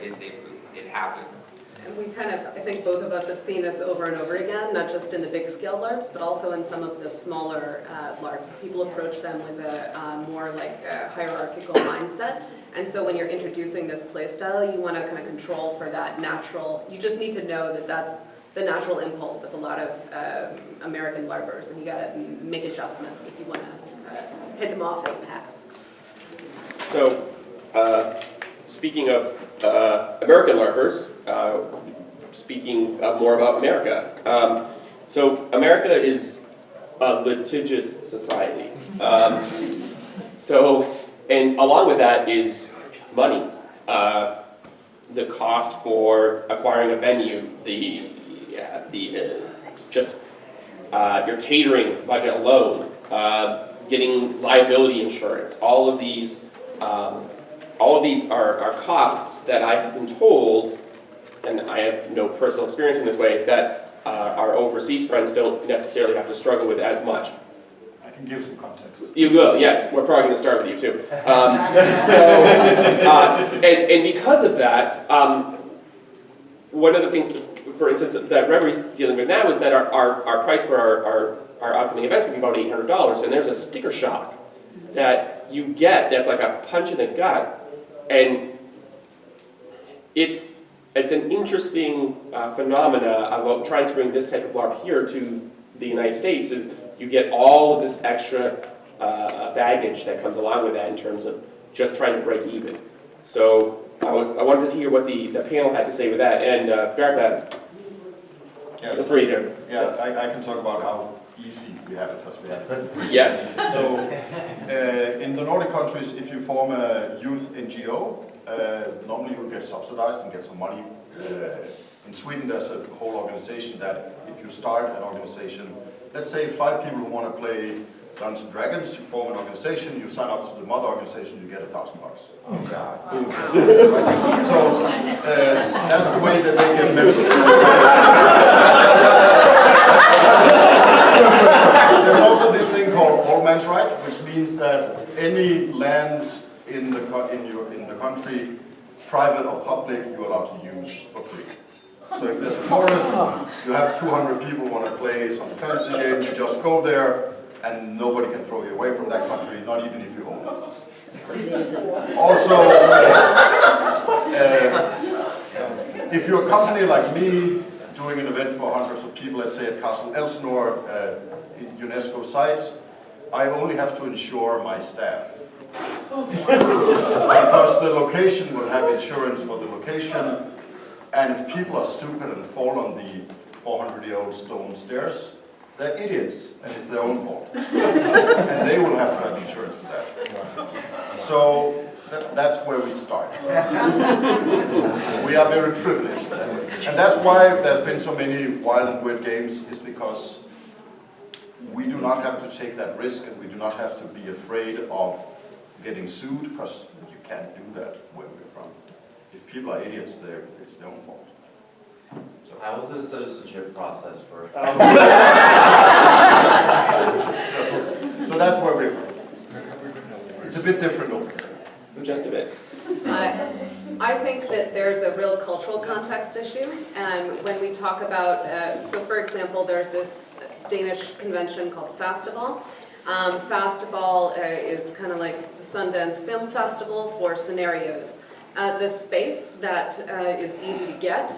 [SPEAKER 4] It happened.
[SPEAKER 3] And we kind of, I think both of us have seen this over and over again, not just in the big scale LARPs, but also in some of the smaller LARPs. People approach them with a more like a hierarchical mindset. And so when you're introducing this play style, you want to kind of control for that natural, you just need to know that that's the natural impulse of a lot of American LARPers, and you got to make adjustments if you want to hit them off at the packs.
[SPEAKER 1] So, speaking of American LARPers, speaking more about America. So America is a litigious society. And along with that is money. The cost for acquiring a venue, your catering budget alone, getting liability insurance, all of these are costs that I've been told, and I have no personal experience in this way, that our overseas friends don't necessarily have to struggle with as much.
[SPEAKER 7] I can give some context.
[SPEAKER 1] You will, yes. We're probably going to start with you too. And because of that, one of the things, for instance, that Revery's dealing with now is that our price for our upcoming events can be about $800, and there's a sticker shock that you get that's like a punch in the gut, and it's an interesting phenomena about trying to bring this type of LARP here to the United States. Is you get all of this extra baggage that comes along with that in terms of just trying to break even. So I wanted to hear what the panel had to say with that. And Bjarke, feel free to.
[SPEAKER 7] Yes, I can talk about how easy we have it, because we have it.
[SPEAKER 1] Yes.
[SPEAKER 7] So in the Nordic countries, if you form a youth NGO, normally you get subsidized and get some money. In Sweden, there's a whole organization that if you start an organization, let's say 5 people who want to play Dungeons and Dragons, you form an organization, you sign up to the mother organization, you get $1,000. Oh God. So that's the way that they get members. There's also this thing called all man's right, which means that any land in the country, private or public, you're allowed to use for free. So if there's a forest, you have 200 people who want to play some fantasy game, you just go there, and nobody can throw you away from that country, not even if you own it. Also, if you're a company like me, doing an event for hundreds of people, let's say at Castle Elsinore, UNESCO site, I only have to insure my staff. Because the location will have insurance for the location, and if people are stupid and fall on the 400-year-old stone stairs, they're idiots, and it's their own fault. And they will have to have insurance for that. So that's where we start. We are very privileged. And that's why there's been so many wild and weird games, is because we do not have to take that risk, and we do not have to be afraid of getting sued, because you can't do that where we're from. If people are idiots, it's their own fault. So.
[SPEAKER 8] How was the citizenship process for?
[SPEAKER 7] So that's where we're from. It's a bit different over there.
[SPEAKER 1] Just a bit.
[SPEAKER 3] I think that there's a real cultural context issue, and when we talk about, so for example, there's this Danish convention called Festival. Festival is kind of like the Sundance Film Festival for scenarios. The space that is easy to get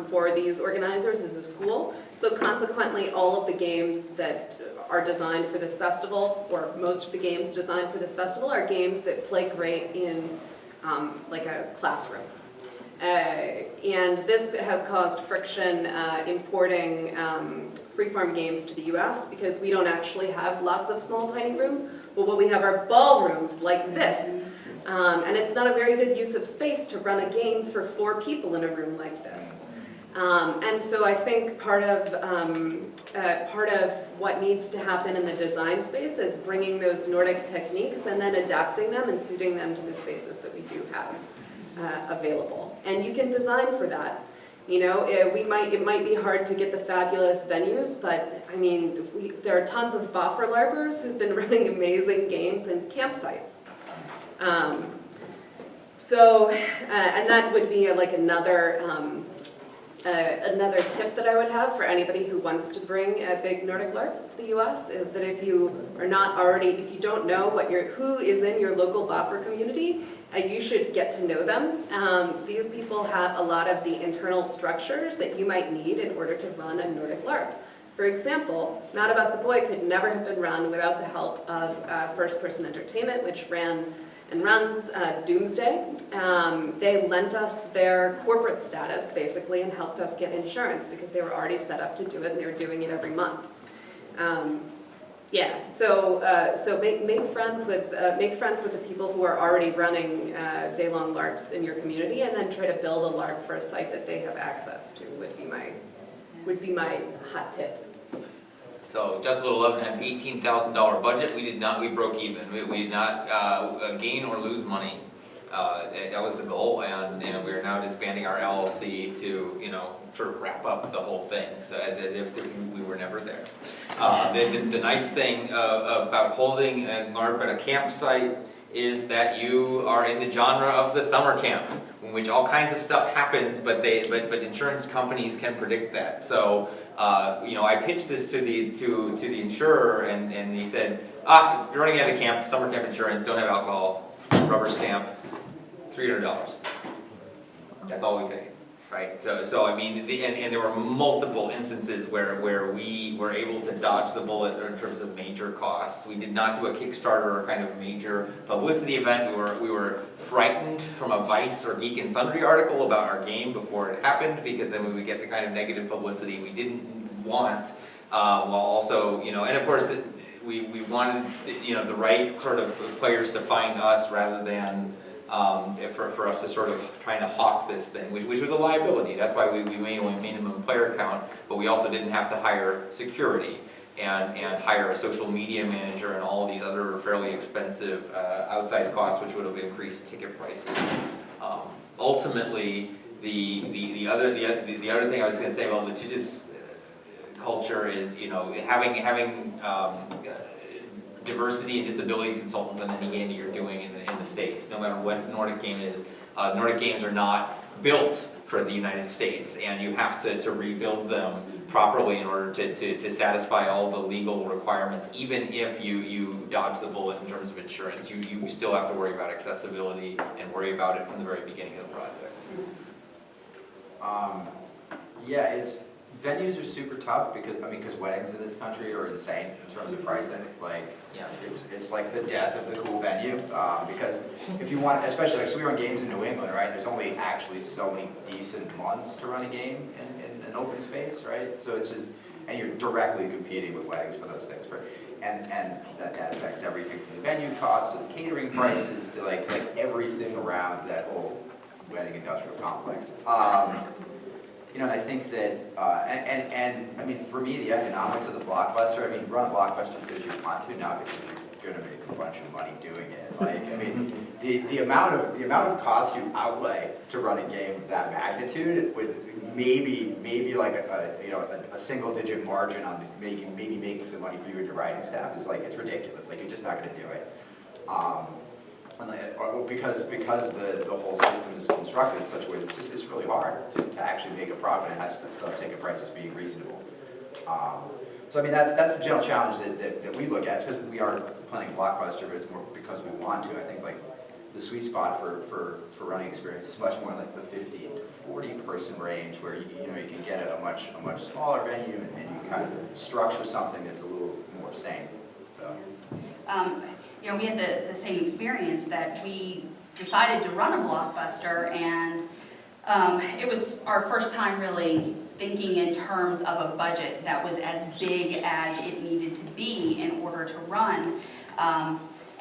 [SPEAKER 3] for these organizers is a school, so consequently all of the games that are designed for this festival, or most of the games designed for this festival, are games that play great in like a classroom. And this has caused friction importing freeform games to the US, because we don't actually have lots of small tiny rooms, but what we have are ballrooms like this. And it's not a very good use of space to run a game for 4 people in a room like this. And so I think part of what needs to happen in the design space is bringing those Nordic techniques and then adapting them and suiting them to the spaces that we do have available. And you can design for that. You know, it might be hard to get the fabulous venues, but I mean, there are tons of boffer larpers who've been running amazing games in campsites. And that would be like another tip that I would have for anybody who wants to bring big Nordic Larps to the US is that if you don't know who is in your local boffer community, you should get to know them. These people have a lot of the internal structures that you might need in order to run a Nordic Larp. For example, Mad About the Boy could never have been run without the help of First Person Entertainment, which ran and runs Doomsday. They lent us their corporate status, basically, and helped us get insurance because they were already set up to do it, and they were doing it every month. So make friends with the people who are already running day-long LARPs in your community, and then try to build a LARP for a site that they have access to. Would be my hot tip.
[SPEAKER 4] So just a little up, had $18,000 budget. We broke even. We did not gain or lose money. That was the goal, and we are now disbanding our LLC to sort of wrap up the whole thing, so as if we were never there. The nice thing about holding a LARP at a campsite is that you are in the genre of the summer camp, in which all kinds of stuff happens, but insurance companies can predict that. So I pitched this to the insurer, and he said, you're running out of camp, summer camp insurance, don't have alcohol, rubber stamp, $300. That's all we paid. Right, so I mean, and there were multiple instances where we were able to dodge the bullet in terms of major costs. We did not do a Kickstarter or kind of major publicity event. We were frightened from a Vice or Geek and Sundry article about our game before it happened, because then we would get the kind of negative publicity we didn't want. While also, and of course, we wanted the right sort of players to find us rather than. For us to sort of trying to hawk this thing, which was a liability. That's why we made a minimum player count, but we also didn't have to hire security and hire a social media manager and all of these other fairly expensive outsized costs, which would have increased ticket prices. Ultimately, the other thing I was going to say about litigious culture is having diversity and disability consultants on any game that you're doing in the States, no matter what Nordic game it is. Nordic games are not built for the United States, and you have to rebuild them properly in order to satisfy all the legal requirements. Even if you dodge the bullet in terms of insurance, you still have to worry about accessibility and worry about it from the very beginning of the project.
[SPEAKER 2] Venues are super tough because weddings in this country are insane in terms of pricing. It's like the death of the cool venue. Because if you want, especially so we run games in New England, right? There's only actually so many decent months to run a game in an open space, right? So it's just, and you're directly competing with weddings for those things, and that affects everything from the venue cost to the catering prices to like everything around that whole wedding industrial complex. And I think that, I mean, for me, the economics of the blockbuster, I mean, run a blockbuster because you want to, not because you're going to make a bunch of money doing it. The amount of cost you outlay to run a game of that magnitude with maybe like a single digit margin on maybe making some money for you and your writing staff is it's ridiculous. You're just not going to do it. Because the whole system is constructed in such a way that it's really hard to actually make a profit and have stuff ticket prices being reasonable. So I mean that's the general challenge that we look at. It's because we are planning blockbuster, but it's more because we want to. I think the sweet spot for running experience is much more like the 50 to 40 person range, where you can get a much smaller venue and you kind of structure something that's a little more sane. So.
[SPEAKER 5] We had the same experience that we decided to run a blockbuster, and it was our first time really thinking in terms of a budget that was as big as it needed to be in order to run.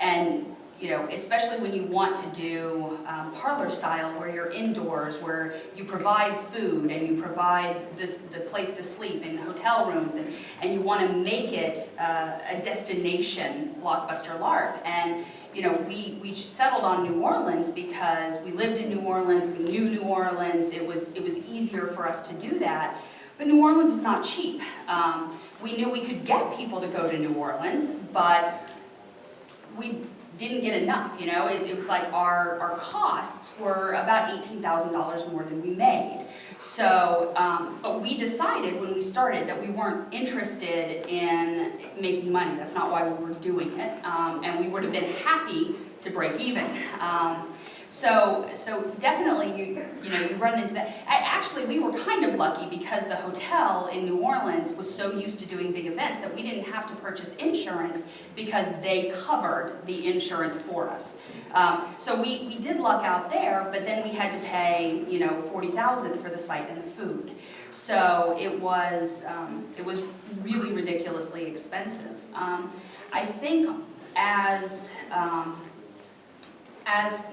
[SPEAKER 5] And you know, especially when you want to do parlor style, where you're indoors, where you provide food and you provide the place to sleep in hotel rooms, and you want to make it a destination blockbuster LARP. And you know, we settled on New Orleans because we lived in New Orleans, we knew New Orleans, it was easier for us to do that. But New Orleans is not cheap. We knew we could get people to go to New Orleans, but we didn't get enough, you know. It was like our costs were about $18,000 more than we made. So, but we decided when we started that we weren't interested in making money. That's not why we were doing it, and we would have been happy to break even. So definitely, you know, you run into that. Actually, we were kind of lucky because the hotel in New Orleans was so used to doing big events that we didn't have to purchase insurance because they covered the insurance for us. So we did luck out there, but then we had to pay, you know, $40,000 for the site and the food. So it was really ridiculously expensive. I think as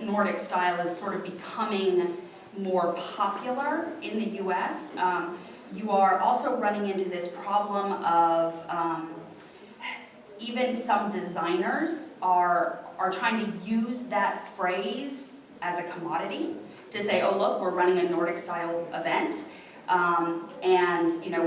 [SPEAKER 5] Nordic style is sort of becoming more popular in the US, you are also running into this problem of even some designers are trying to use that phrase as a commodity to say, oh look, we're running a Nordic style event. And you know,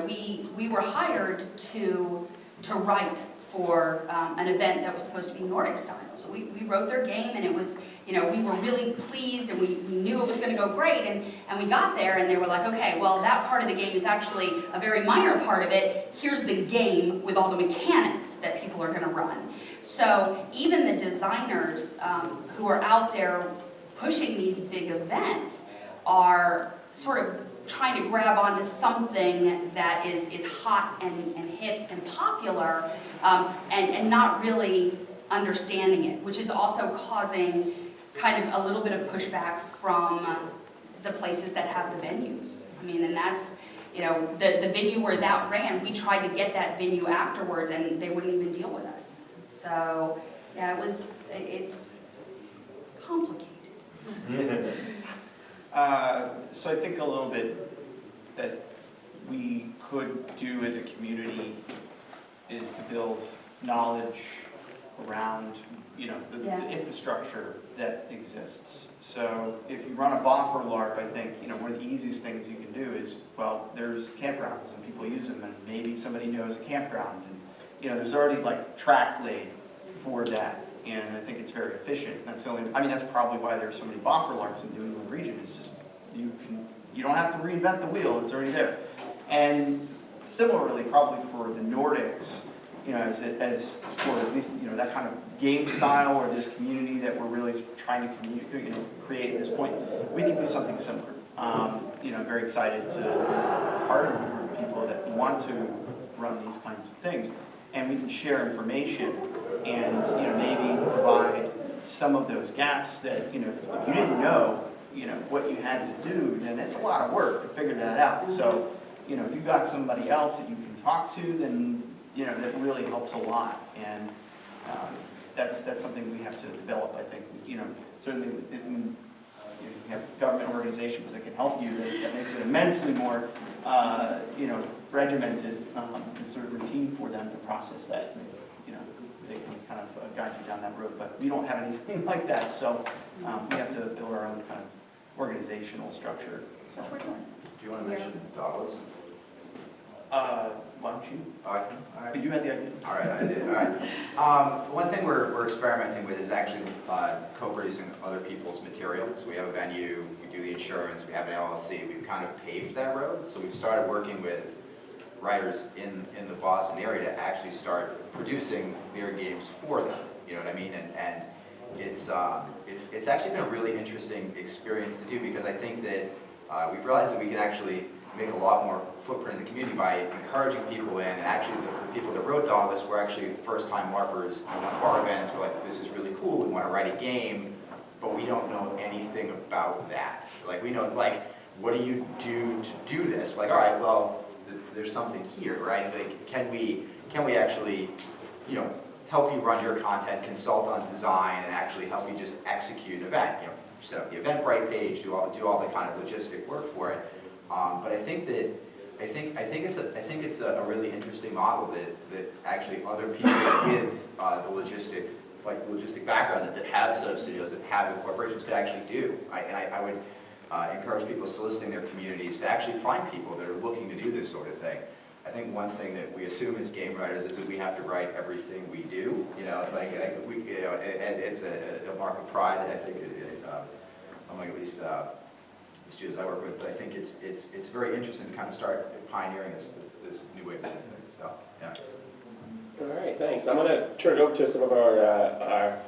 [SPEAKER 5] we were hired to write for an event that was supposed to be Nordic style. So we wrote their game, and it was, you know, we were really pleased, and we knew it was going to go great, and we got there, and they were like, okay, well, that part of the game is actually a very minor part of it. Here's the game with all the mechanics that people are going to run. So even the designers who are out there pushing these big events are sort of trying to grab onto something that is hot and hip and popular, and not really understanding it, which is also causing kind of a little bit of pushback from the places that have the venues. I mean, and that's, you know, the venue where that ran, we tried to get that venue afterwards, and they wouldn't even deal with us. So, yeah, it's complicated.
[SPEAKER 6] So I think a little bit that we could do as a community is to build knowledge around, you know, the infrastructure that exists. So if you run a boffer LARP, I think, you know, one of the easiest things you can do is, well, there's campgrounds and people use them, and maybe somebody knows a campground, and you know, there's already like track laid for that. And I think it's very efficient. That's the only, I mean, that's probably why there's so many boffer LARPs in the New England region. It's just, you don't have to reinvent the wheel, it's already there. And similarly, probably for the Nordics, you know, as for at least, you know, that kind of game style or this community that we're really trying to create at this point, we can do something similar. You know, I'm very excited to partner with people that want to run these kinds of things. And we can share information and, you know, maybe provide some of those gaps that, you know, if you didn't know, you know, what you had to do, then it's a lot of work to figure that out. So, you know, if you've got somebody else that you can talk to, then, you know, that really helps a lot. And that's something we have to develop, I think. You know, certainly you have government organizations that can help you, that makes it immensely more, you know, regimented and sort of routine for them to process that. You know, they can kind of guide you down that road. But we don't have anything like that, so we have to build our own kind of organizational structure. So,
[SPEAKER 2] Do you want to mention dollars?
[SPEAKER 6] why don't you?
[SPEAKER 2] All right.
[SPEAKER 6] But you had the idea.
[SPEAKER 2] All right, I did. All right. One thing we're experimenting with is actually co-producing other people's materials. We have a venue, we do the insurance, we have an LLC. We've kind of paved that road. So we've started working with writers in the Boston area to actually start producing their games for them. You know what I mean? And it's actually been a really interesting experience to do, because I think that we've realized that we can actually make a lot more footprint in the community by encouraging people in, and actually the people that wrote Dauntless were actually first-time LARPers at one of our events. We're like, this is really cool, we want to write a game, but we don't know anything about that. Like, we know, like, what do you do to do this? We're like, all right, well, there's something here, right? Like, can we actually, you know, help you run your content, consult on design, and actually help you just execute an event. You know, set up the Eventbrite page, do all the kind of logistic work for it. But I think it's a really interesting model that actually other people with the logistic background that have set up studios, that have corporations could actually do. I would encourage people soliciting their communities to actually find people that are looking to do this sort of thing. I think one thing that we assume as game writers is that we have to write everything we do, you know, and it's a mark of pride, I think, among at least the studios I work with. But I think it's very interesting to kind of start pioneering this new way of doing things. So, yeah.
[SPEAKER 1] All right, thanks. I'm going to turn it over to some of our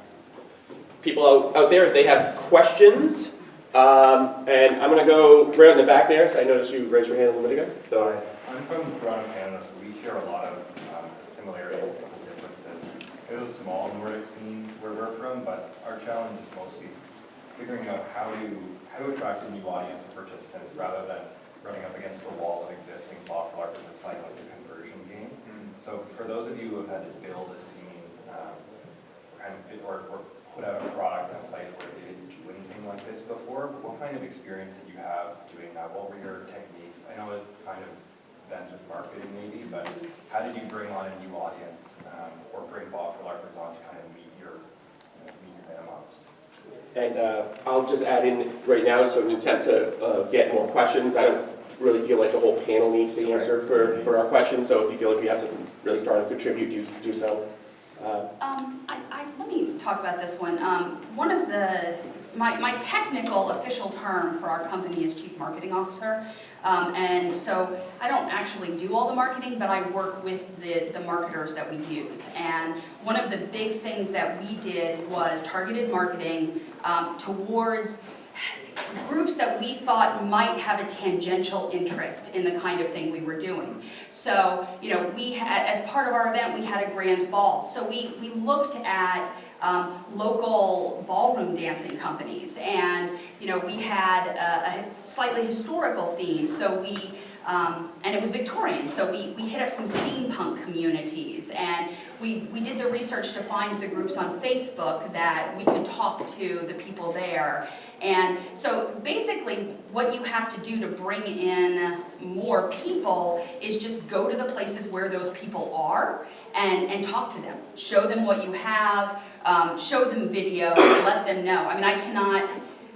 [SPEAKER 1] people out there if they have questions. And I'm going to go right in the back there. So I noticed you raised your hand a little bit ago. So.
[SPEAKER 9] I'm from Toronto, Canada, so we share a lot of similarities and differences. It was a small Nordic scene where we're from, but our challenge is mostly figuring out how to attract a new audience of participants rather than running up against the wall of existing soft larps and playing like a conversion game. So for those of you who have had to build a scene or put out a product in a place where they didn't do anything like this before, what kind of experience did you have doing that? What were your techniques? I know it kind of bends with marketing maybe, but how did you bring on a new audience or bring Bob for Larpers on to kind of meet your minimums?
[SPEAKER 1] And I'll just add in right now, so in an attempt to get more questions. I don't really feel like the whole panel needs to answer for our questions, so if you feel like we have something really strong to contribute, do so.
[SPEAKER 5] Let me talk about this one. One of my technical official term for our company is Chief Marketing Officer. And so I don't actually do all the marketing, but I work with the marketers that we use. And one of the big things that we did was targeted marketing towards groups that we thought might have a tangential interest in the kind of thing we were doing. So, you know, we had, as part of our event, we had a grand ball. So we looked at local ballroom dancing companies, and, you know, we had a slightly historical theme. So we, and it was Victorian, so we hit up some steampunk communities, and we did the research to find the groups on Facebook that we could talk to the people there. And so basically what you have to do to bring in more people is just go to the places where those people are and talk to them. Show them what you have, show them videos, let them know. I mean,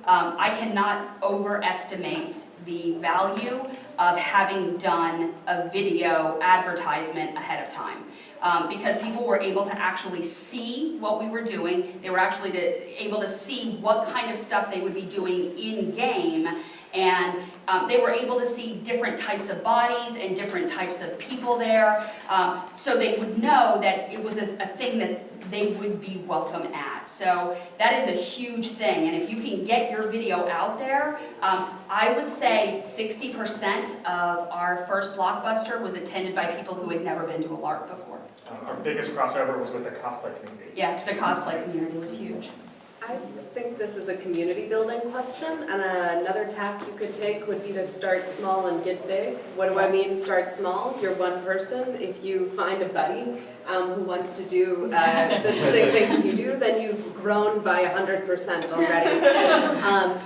[SPEAKER 5] I cannot overestimate the value of having done a video advertisement ahead of time. Because people were able to actually see what we were doing. They were actually able to see what kind of stuff they would be doing in-game, and they were able to see different types of bodies and different types of people there, so they would know that it was a thing that they would be welcome at. So that is a huge thing, and if you can get your video out there, I would say 60% of our first blockbuster was attended by people who had never been to a LARP before.
[SPEAKER 9] Our biggest crossover was with the cosplay community.
[SPEAKER 5] Yeah, the cosplay community was huge.
[SPEAKER 3] I think this is a community building question, and another tack you could take would be to start small and get big. What do I mean start small? You're one person. If you find a buddy who wants to do the same things you do, then you've grown by 100% already.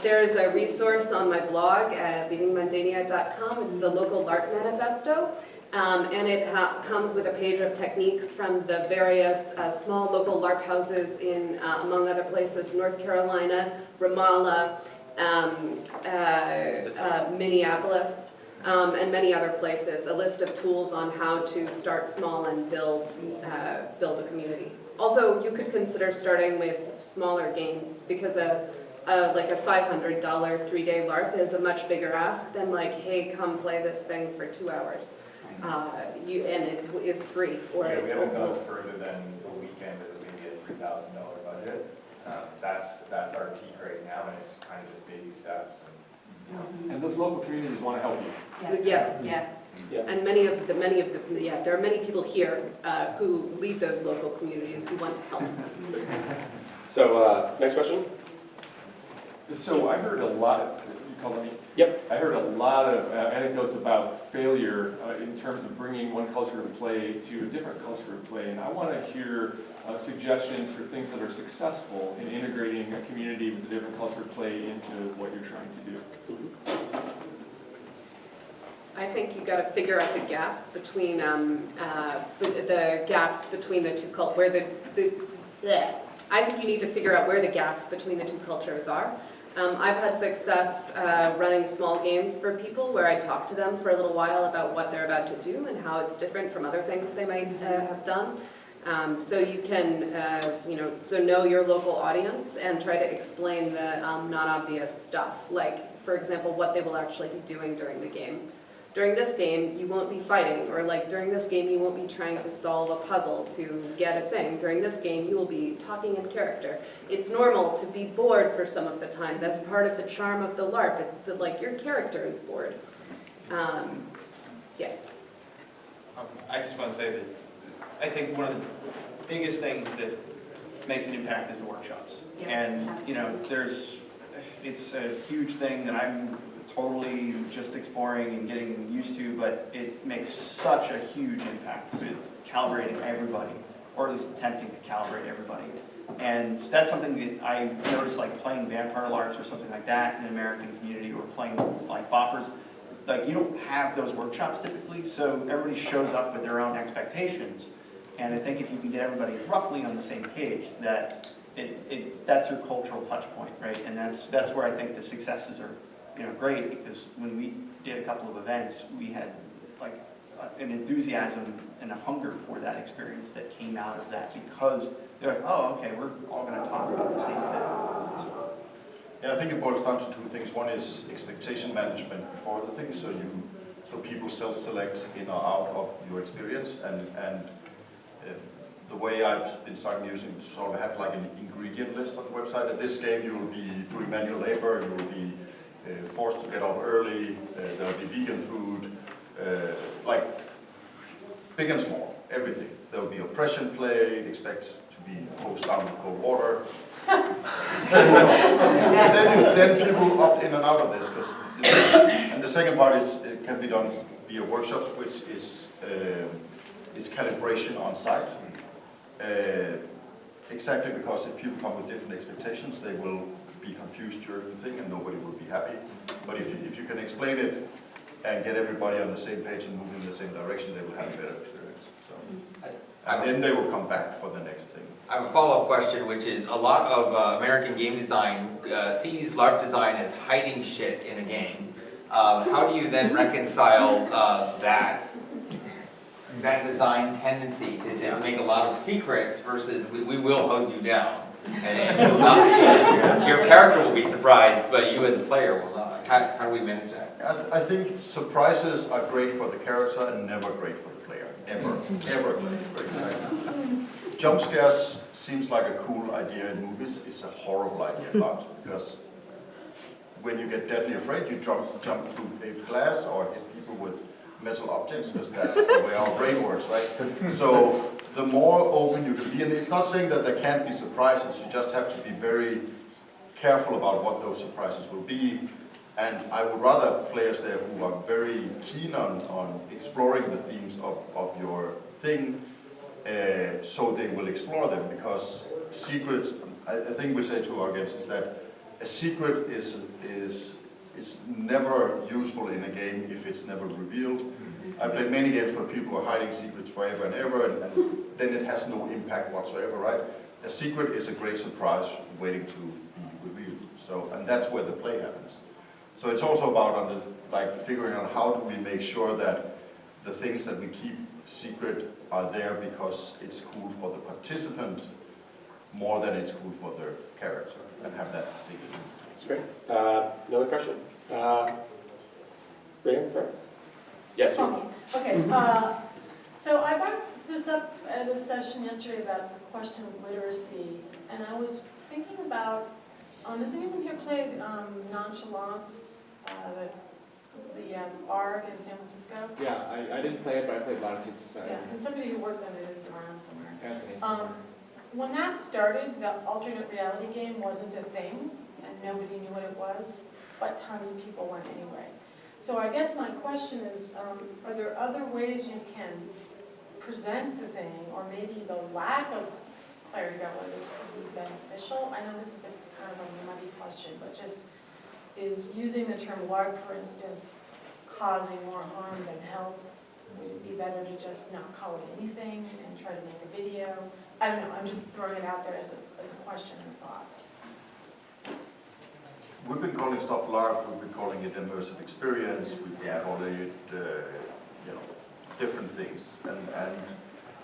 [SPEAKER 3] There's a resource on my blog at leavingmundania.com. It's the Local LARP Manifesto. And it comes with a page of techniques from the various small local LARP houses in, among other places, North Carolina, Ramallah, Minneapolis, and many other places. A list of tools on how to start small and build a community. Also, you could consider starting with smaller games, because like a $500 3-day LARP is a much bigger ask than like, hey, come play this thing for 2 hours. And it is free. Or
[SPEAKER 9] yeah, we haven't gone further than the weekend is maybe a $3,000 budget. That's our peak right now, and it's kind of just baby steps.
[SPEAKER 10] And those local communities want to help you.
[SPEAKER 5] Yeah.
[SPEAKER 3] Yes.
[SPEAKER 5] Yeah.
[SPEAKER 1] Yeah.
[SPEAKER 3] And there are many people here who lead those local communities who want to help.
[SPEAKER 1] So next question.
[SPEAKER 10] So I heard a lot of, Kathaleen.
[SPEAKER 1] Yep.
[SPEAKER 10] I heard a lot of anecdotes about failure in terms of bringing one culture of play to a different culture of play, and I want to hear suggestions for things that are successful in integrating a community with a different culture of play into what you're trying to do.
[SPEAKER 3] I think you got to figure out the gaps between the gaps between the two I think you need to figure out where the gaps between the two cultures are. I've had success running small games for people where I talk to them for a little while about what they're about to do and how it's different from other things they might have done. So you can, know your local audience and try to explain the non-obvious stuff, like, for example, what they will actually be doing during the game. During this game, you won't be fighting, or like during this game, you won't be trying to solve a puzzle to get a thing. During this game, you will be talking in character. It's normal to be bored for some of the time. That's part of the charm of the LARP. It's that, like, your character is bored. Yeah.
[SPEAKER 6] I just want to say that I think one of the biggest things that makes an impact is the workshops.
[SPEAKER 5] Yeah,
[SPEAKER 6] And,
[SPEAKER 5] absolutely.
[SPEAKER 6] it's a huge thing that I'm totally just exploring and getting used to, but it makes such a huge impact with calibrating everybody, or at least attempting to calibrate everybody. And that's something that I noticed, like playing vampire larps or something like that in an American community, or playing like boffers. Like, you don't have those workshops typically, so everybody shows up with their own expectations. And I think if you can get everybody roughly on the same page, that that's your cultural touch point, right? And that's where I think the successes are, great, because when we did a couple of events, we had like an enthusiasm and a hunger for that experience that came out of that, because they're like, oh, okay, we're all going to talk about the same thing. So,
[SPEAKER 7] Yeah, I think it boils down to two things. One is expectation management before the thing, so people self-select in or out of your experience, and the way I've been starting using, sort of have like an ingredient list on the website. At this game, you will be doing manual labor, you will be forced to get up early, there will be vegan food, like big and small, everything. There will be oppression play, expect to be hosed down with cold water. then people opt in and out of this, and the second part is it can be done via workshops, which is calibration on site. Exactly, because if people come with different expectations, they will be confused during the thing and nobody will be happy. But if you can explain it and get everybody on the same page and move in the same direction, they will have a better experience. So, and then they will come back for the next thing.
[SPEAKER 4] I have a follow-up question, which is a lot of American game design sees LARP design as hiding shit in a game. How do you then reconcile that design tendency to make a lot of secrets versus we will hose you down, and you will not, your character will be surprised, but you as a player will not. How do we manage that?
[SPEAKER 7] I think surprises are great for the character and never great for the player. Ever great. Right? Jump scares seems like a cool idea in movies. It's a horrible idea in LARPs, because when you get deadly afraid, you jump through paved glass or hit people with metal objects, because that's the way our brain works, right? So the more open you can be, and it's not saying that there can't be surprises, you just have to be very careful about what those surprises will be. And I would rather players there who are very keen on exploring the themes of your thing, so they will explore them, because secrets, I think we say to our games, is that a secret is never useful in a game if it's never revealed. I played many games where people are hiding secrets forever and ever, and then it has no impact whatsoever, right? A secret is a great surprise waiting to be revealed. So, and that's where the play happens. So it's also about figuring out how do we make sure that the things that we keep secret are there because it's cool for the participant more than it's cool for their character, and have that distinction.
[SPEAKER 1] That's great. Another question? Brian, first? Yes, you.
[SPEAKER 11] Okay. So I brought this up at a session yesterday about the question of literacy, and I was thinking about, has anyone here played Nonchalance, the ARG in San Francisco?
[SPEAKER 10] Yeah, I didn't play it, but I played Latitude Society.
[SPEAKER 11] Yeah, and somebody who worked on it is around somewhere.
[SPEAKER 10] Kathaleen.
[SPEAKER 11] When that started, the alternate reality game wasn't a thing, and nobody knew what it was. but tons of people went anyway. So I guess my question is, are there other ways you can present the thing, or maybe the lack of clarity about whether this could be beneficial? I know this is a kind of a muddy question, but just, is using the term LARP, for instance, causing more harm than help? Would it be better to just not call it anything and try to make a video? I don't know, I'm just throwing it out there as a question or thought.
[SPEAKER 7] We've been calling stuff LARP, we've been calling it immersive experience, we've been calling it, you know, different things. And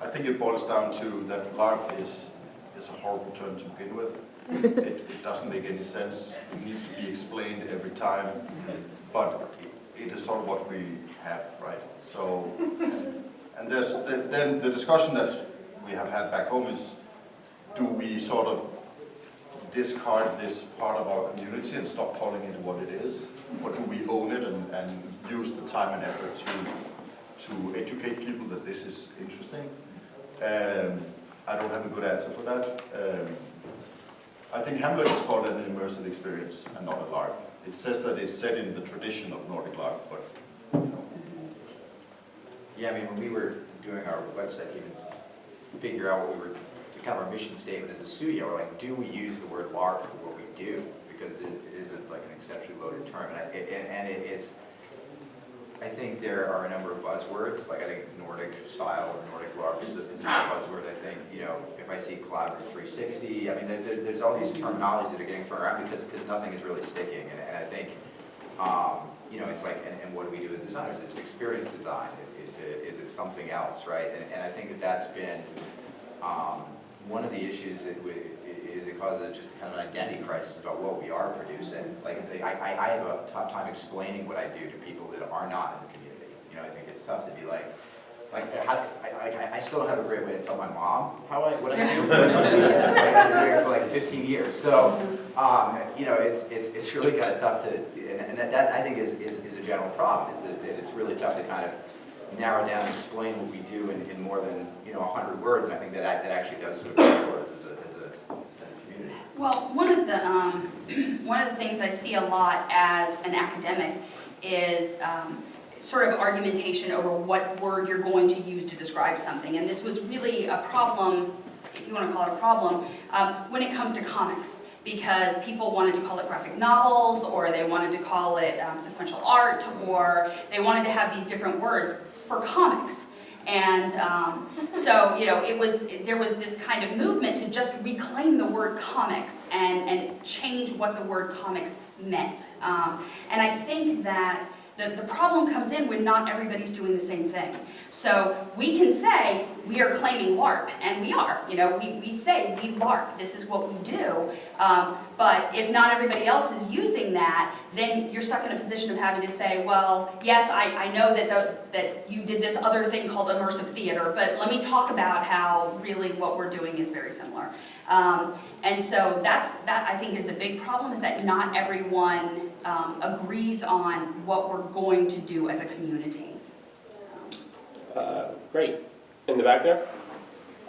[SPEAKER 7] I think it boils down to that LARP is a horrible term to begin with. It doesn't make any sense. It needs to be explained every time, but it is sort of what we have, right? So, and then the discussion that we have had back home is, do we sort of discard this part of our community and stop calling it what it is? Or do we own it and use the time and effort to educate people that this is interesting? I don't have a good answer for that. I think Hamlet is called an immersive experience and not a LARP. It says that it's set in the tradition of Nordic Larp, but you know.
[SPEAKER 2] Yeah, I mean, when we were doing our website, to even figure out what we were, kind of our mission statement as a studio, we're like, do we use the word LARP for what we do? Because it is like an exceptionally loaded term, and it's. I think there are a number of buzzwords, like I think Nordic style or Nordic LARP is a buzzword. I think, you know, if I see collaborative 360, I mean, there's all these terminologies that are getting thrown around because nothing is really sticking. And I think, you know, it's like, and what do we do as designers? It's experience design. Is it something else, right? And I think that's been one of the issues that it causes just kind of an identity crisis about what we are producing. Like I say, I have a tough time explaining what I do to people that are not in the community. You know, I think it's tough to be like I still don't have a great way to tell my mom what I do. It's like I've been doing it for like 15 years. So, you know, it's really kind of tough to, and that I think is a general problem. Is that it's really tough to kind of narrow down and explain what we do in more than 100 words. And I think that actually does sort of work for us as a community.
[SPEAKER 5] Well, one of the things I see a lot as an academic is sort of argumentation over what word you're going to use to describe something. And this was really a problem, if you want to call it a problem, when it comes to comics. Because people wanted to call it graphic novels, or they wanted to call it sequential art, or they wanted to have these different words for comics. And so, you know, there was this kind of movement to just reclaim the word comics and change what the word comics meant. And I think that the problem comes in when not everybody's doing the same thing. So we can say we are claiming LARP, and we are. You know, we say we LARP. This is what we do. But if not everybody else is using that, then you're stuck in a position of having to say, well, yes, I know that you did this other thing called immersive theater, but let me talk about how really what we're doing is very similar. And so that I think is the big problem, is that not everyone agrees on what we're going to do as a community.
[SPEAKER 1] Great. In the back there?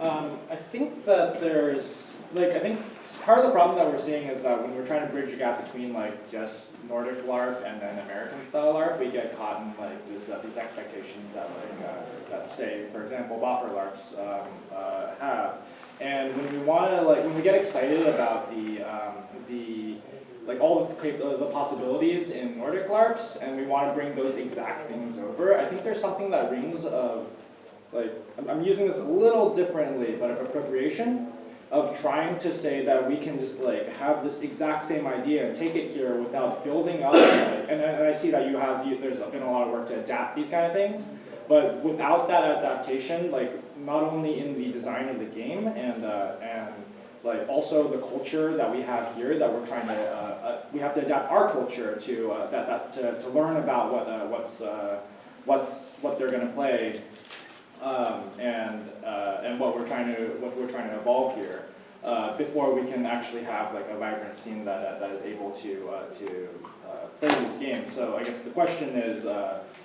[SPEAKER 12] I think that there's, I think part of the problem that we're seeing is that when we're trying to bridge a gap between just Nordic LARP and then American style LARP, we get caught in these expectations that that say, for example, boffer LARPs have. And when we want to when we get excited about all the possibilities in Nordic LARPs, and we want to bring those exact things over, I think there's something that rings of, I'm using this a little differently, but of appropriation, of trying to say that we can just have this exact same idea and take it here without building up, and I see that there's been a lot of work to adapt these kind of things, but without that adaptation, not only in the design of the game and also the culture that we have here, that we're trying to we have to adapt our culture to to learn about what they're going to play, and what we're trying to evolve here, before we can actually have a vibrant scene that is able to play these games. So I guess the question is,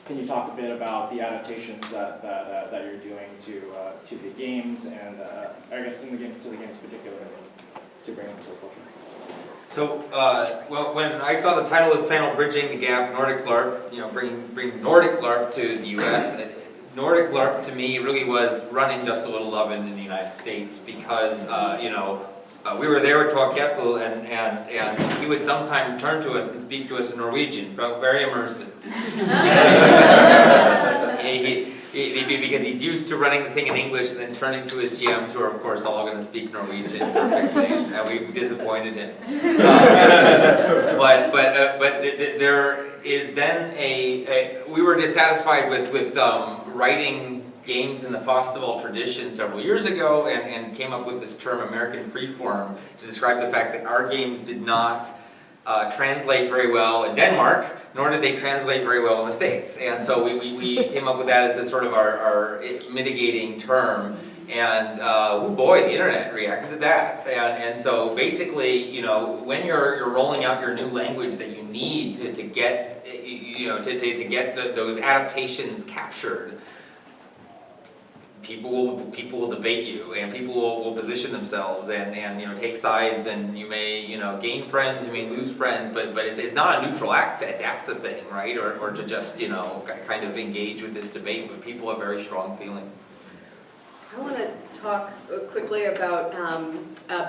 [SPEAKER 12] can you talk a bit about the adaptations that you're doing to the games, and I guess to the games particularly, to bring them to the culture?
[SPEAKER 4] So, well, when I saw the title of this panel, Bridging the Gap, Nordic Larp, bring Nordic Larp to the US, Nordic Larp to me really was running just a little oven in the United States because, we were there at Talk Capital and he would sometimes turn to us and speak to us in Norwegian, felt very immersive. Because he's used to running the thing in English and then turning to his GMs who are of course all going to speak Norwegian perfectly, and we disappointed him. But there is then we were dissatisfied with writing games in the Fosterval tradition several years ago and came up with this term American freeform to describe the fact that our games did not translate very well in Denmark, nor did they translate very well in the States. And so we came up with that as a sort of our mitigating term. And oh boy, the internet reacted to that. And so basically, when you're rolling out your new language that you need to get, to get those adaptations captured, people will debate you, and people will position themselves and take sides, and you may gain friends, you may lose friends, but it's not a neutral act to adapt the thing, right? Or to just kind of engage with this debate, but people have very strong feeling.
[SPEAKER 3] I want to talk quickly about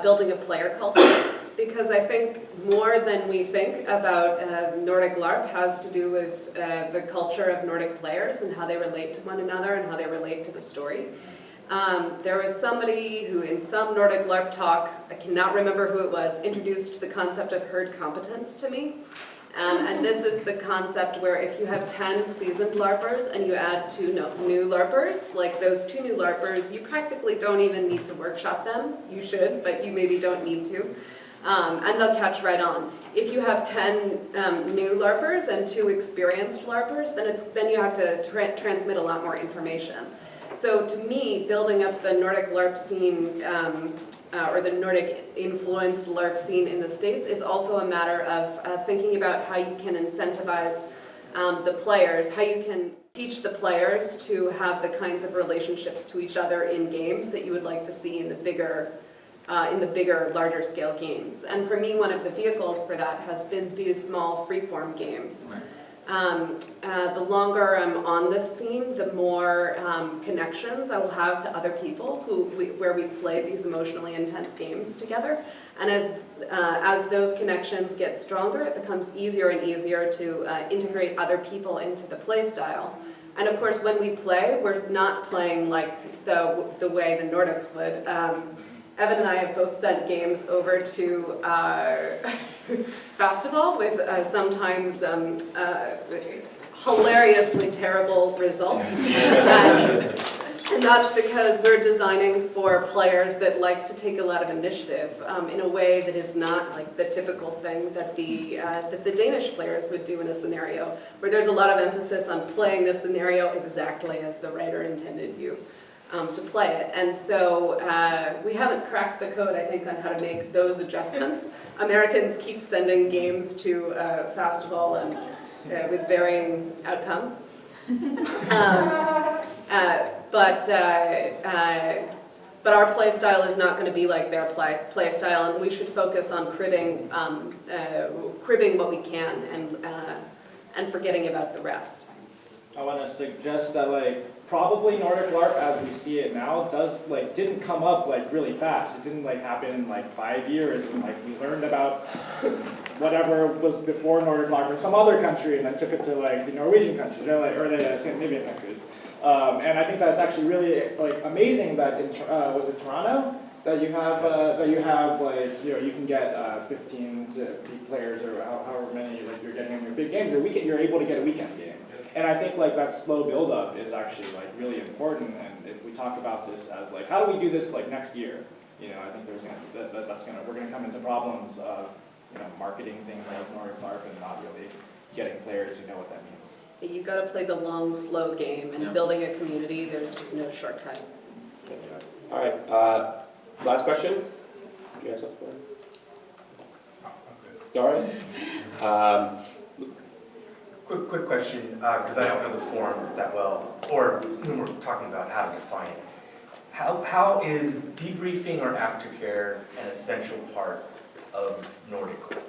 [SPEAKER 3] building a player culture, because I think more than we think about Nordic LARP has to do with the culture of Nordic players and how they relate to one another and how they relate to the story. There was somebody who in some Nordic LARP talk, I cannot remember who it was, introduced the concept of herd competence to me. And this is the concept where if you have 10 seasoned LARPers and you add 2 new LARPers, like those 2 new LARPers, you practically don't even need to workshop them. You should, but you maybe don't need to. And they'll catch right on. If you have 10 new LARPers and 2 experienced LARPers, then you have to transmit a lot more information. So to me, building up the Nordic LARP scene, or the Nordic-influenced LARP scene in the States is also a matter of thinking about how you can incentivize the players, how you can teach the players to have the kinds of relationships to each other in games that you would like to see in the bigger, larger scale games. And for me, one of the vehicles for that has been these small freeform games. Right. The longer I'm on this scene, the more connections I will have to other people where we've played these emotionally intense games together. And as those connections get stronger, it becomes easier and easier to integrate other people into the play style. And of course, when we play, we're not playing like the way the Nordics would. Evan and I have both sent games over to Festival with sometimes hilariously terrible results. And that's because we're designing for players that like to take a lot of initiative in a way that is not like the typical thing that the Danish players would do in a scenario, where there's a lot of emphasis on playing the scenario exactly as the writer intended you to play it. And so we haven't cracked the code, I think, on how to make those adjustments. Americans keep sending games to Festival and with varying outcomes. But our play style is not going to be like their play style, and we should focus on cribbing what we can and forgetting about the rest.
[SPEAKER 12] I want to suggest that probably Nordic LARP as we see it now didn't come up really fast. It didn't happen in 5 years when we learned about whatever was before Nordic LARP in some other country and then took it to the Norwegian countries or the Scandinavian countries. And I think that's actually really amazing that was it Toronto that you have you can get 15 to 50 players or however many you're getting in your big games. You're able to get a weekend game. And I think that slow build-up is actually really important. And if we talk about this as how do we do this next year, I think we're gonna come into problems of marketing things as Nordic LARP and not really getting players who know what that means.
[SPEAKER 3] You got to play the long, slow game, and building a community. There's just no shortcut.
[SPEAKER 1] All right. Last question. Do you have something? All right.
[SPEAKER 13] Quick question, because I don't know the form that well, or when we're talking about how to define it. How is debriefing or aftercare an essential part of Nordic Larp?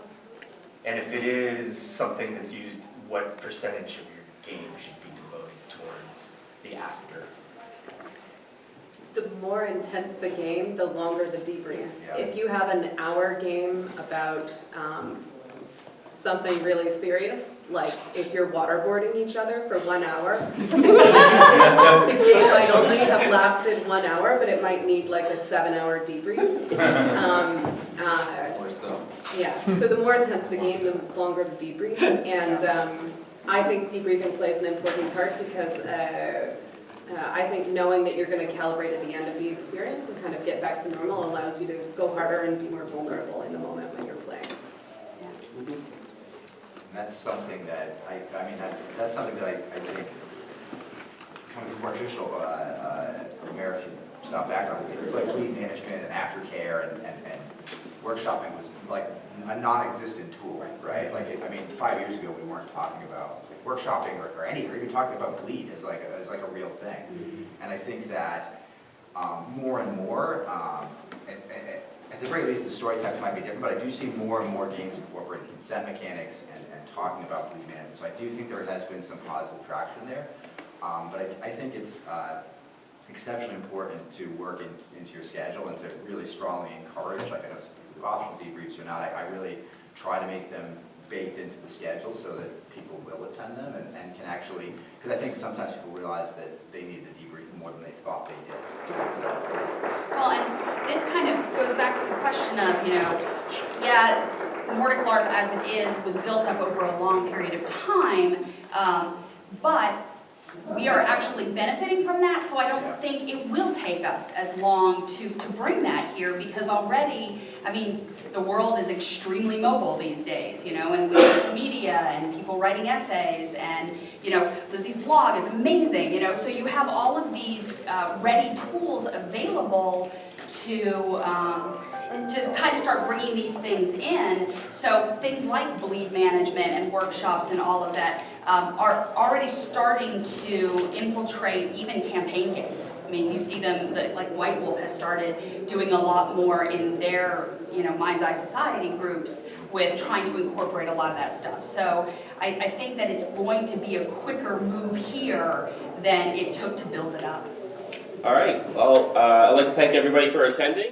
[SPEAKER 13] And if it is something that's used, what percentage of your game should be devoted towards the after?
[SPEAKER 3] The more intense the game, the longer the debrief.
[SPEAKER 2] Yeah.
[SPEAKER 3] If you have an hour game about something really serious, like if you're waterboarding each other for 1 hour, the game might only have lasted 1 hour, but it might need like a 7-hour debrief.
[SPEAKER 4] Or so.
[SPEAKER 3] Yeah, so the more intense the game, the longer the debrief. And I think debriefing plays an important part because I think knowing that you're going to calibrate at the end of the experience and kind of get back to normal allows you to go harder and be more vulnerable in the moment when you're playing.
[SPEAKER 2] And that's something that, I mean, that's something that I think, coming from more traditional American style background, like lead management and aftercare and workshopping was like a non-existent tool, right? Like, I mean, 5 years ago, we weren't talking about like, workshopping or anything, or even talking about bleed as like a real thing. Mm-hmm. And I think that more and more, at the very least, the story types might be different, but I do see more and more games incorporating consent mechanics and talking about bleed management. So I do think there has been some positive traction there. But I think it's exceptionally important to work into your schedule and to really strongly encourage, like I know with optional debriefs or not, I really try to make them baked into the schedule so that people will attend them and can actually, because I think sometimes people realize that they need the debrief more than they thought they did.
[SPEAKER 5] Well, and this kind of goes back to the question of, you know, yeah, Nordic Larp as it is was built up over a long period of time, but we are actually benefiting from that, so I don't think it will take us as long to bring that here, because already, I mean, the world is extremely mobile these days, you know, and with social media and people writing essays and, you know, Lizzie's blog is amazing, you know, so you have all of these ready tools available to kind of start bringing these things in. So things like bleed management and workshops and all of that are already starting to infiltrate even campaign games. I mean, you see them, like White Wolf has started doing a lot more in their, you know, Mind's Eye Society groups with trying to incorporate a lot of that stuff. So I think that it's going to be a quicker move here than it took to build it up.
[SPEAKER 1] All right, well, I'd like to thank everybody for attending.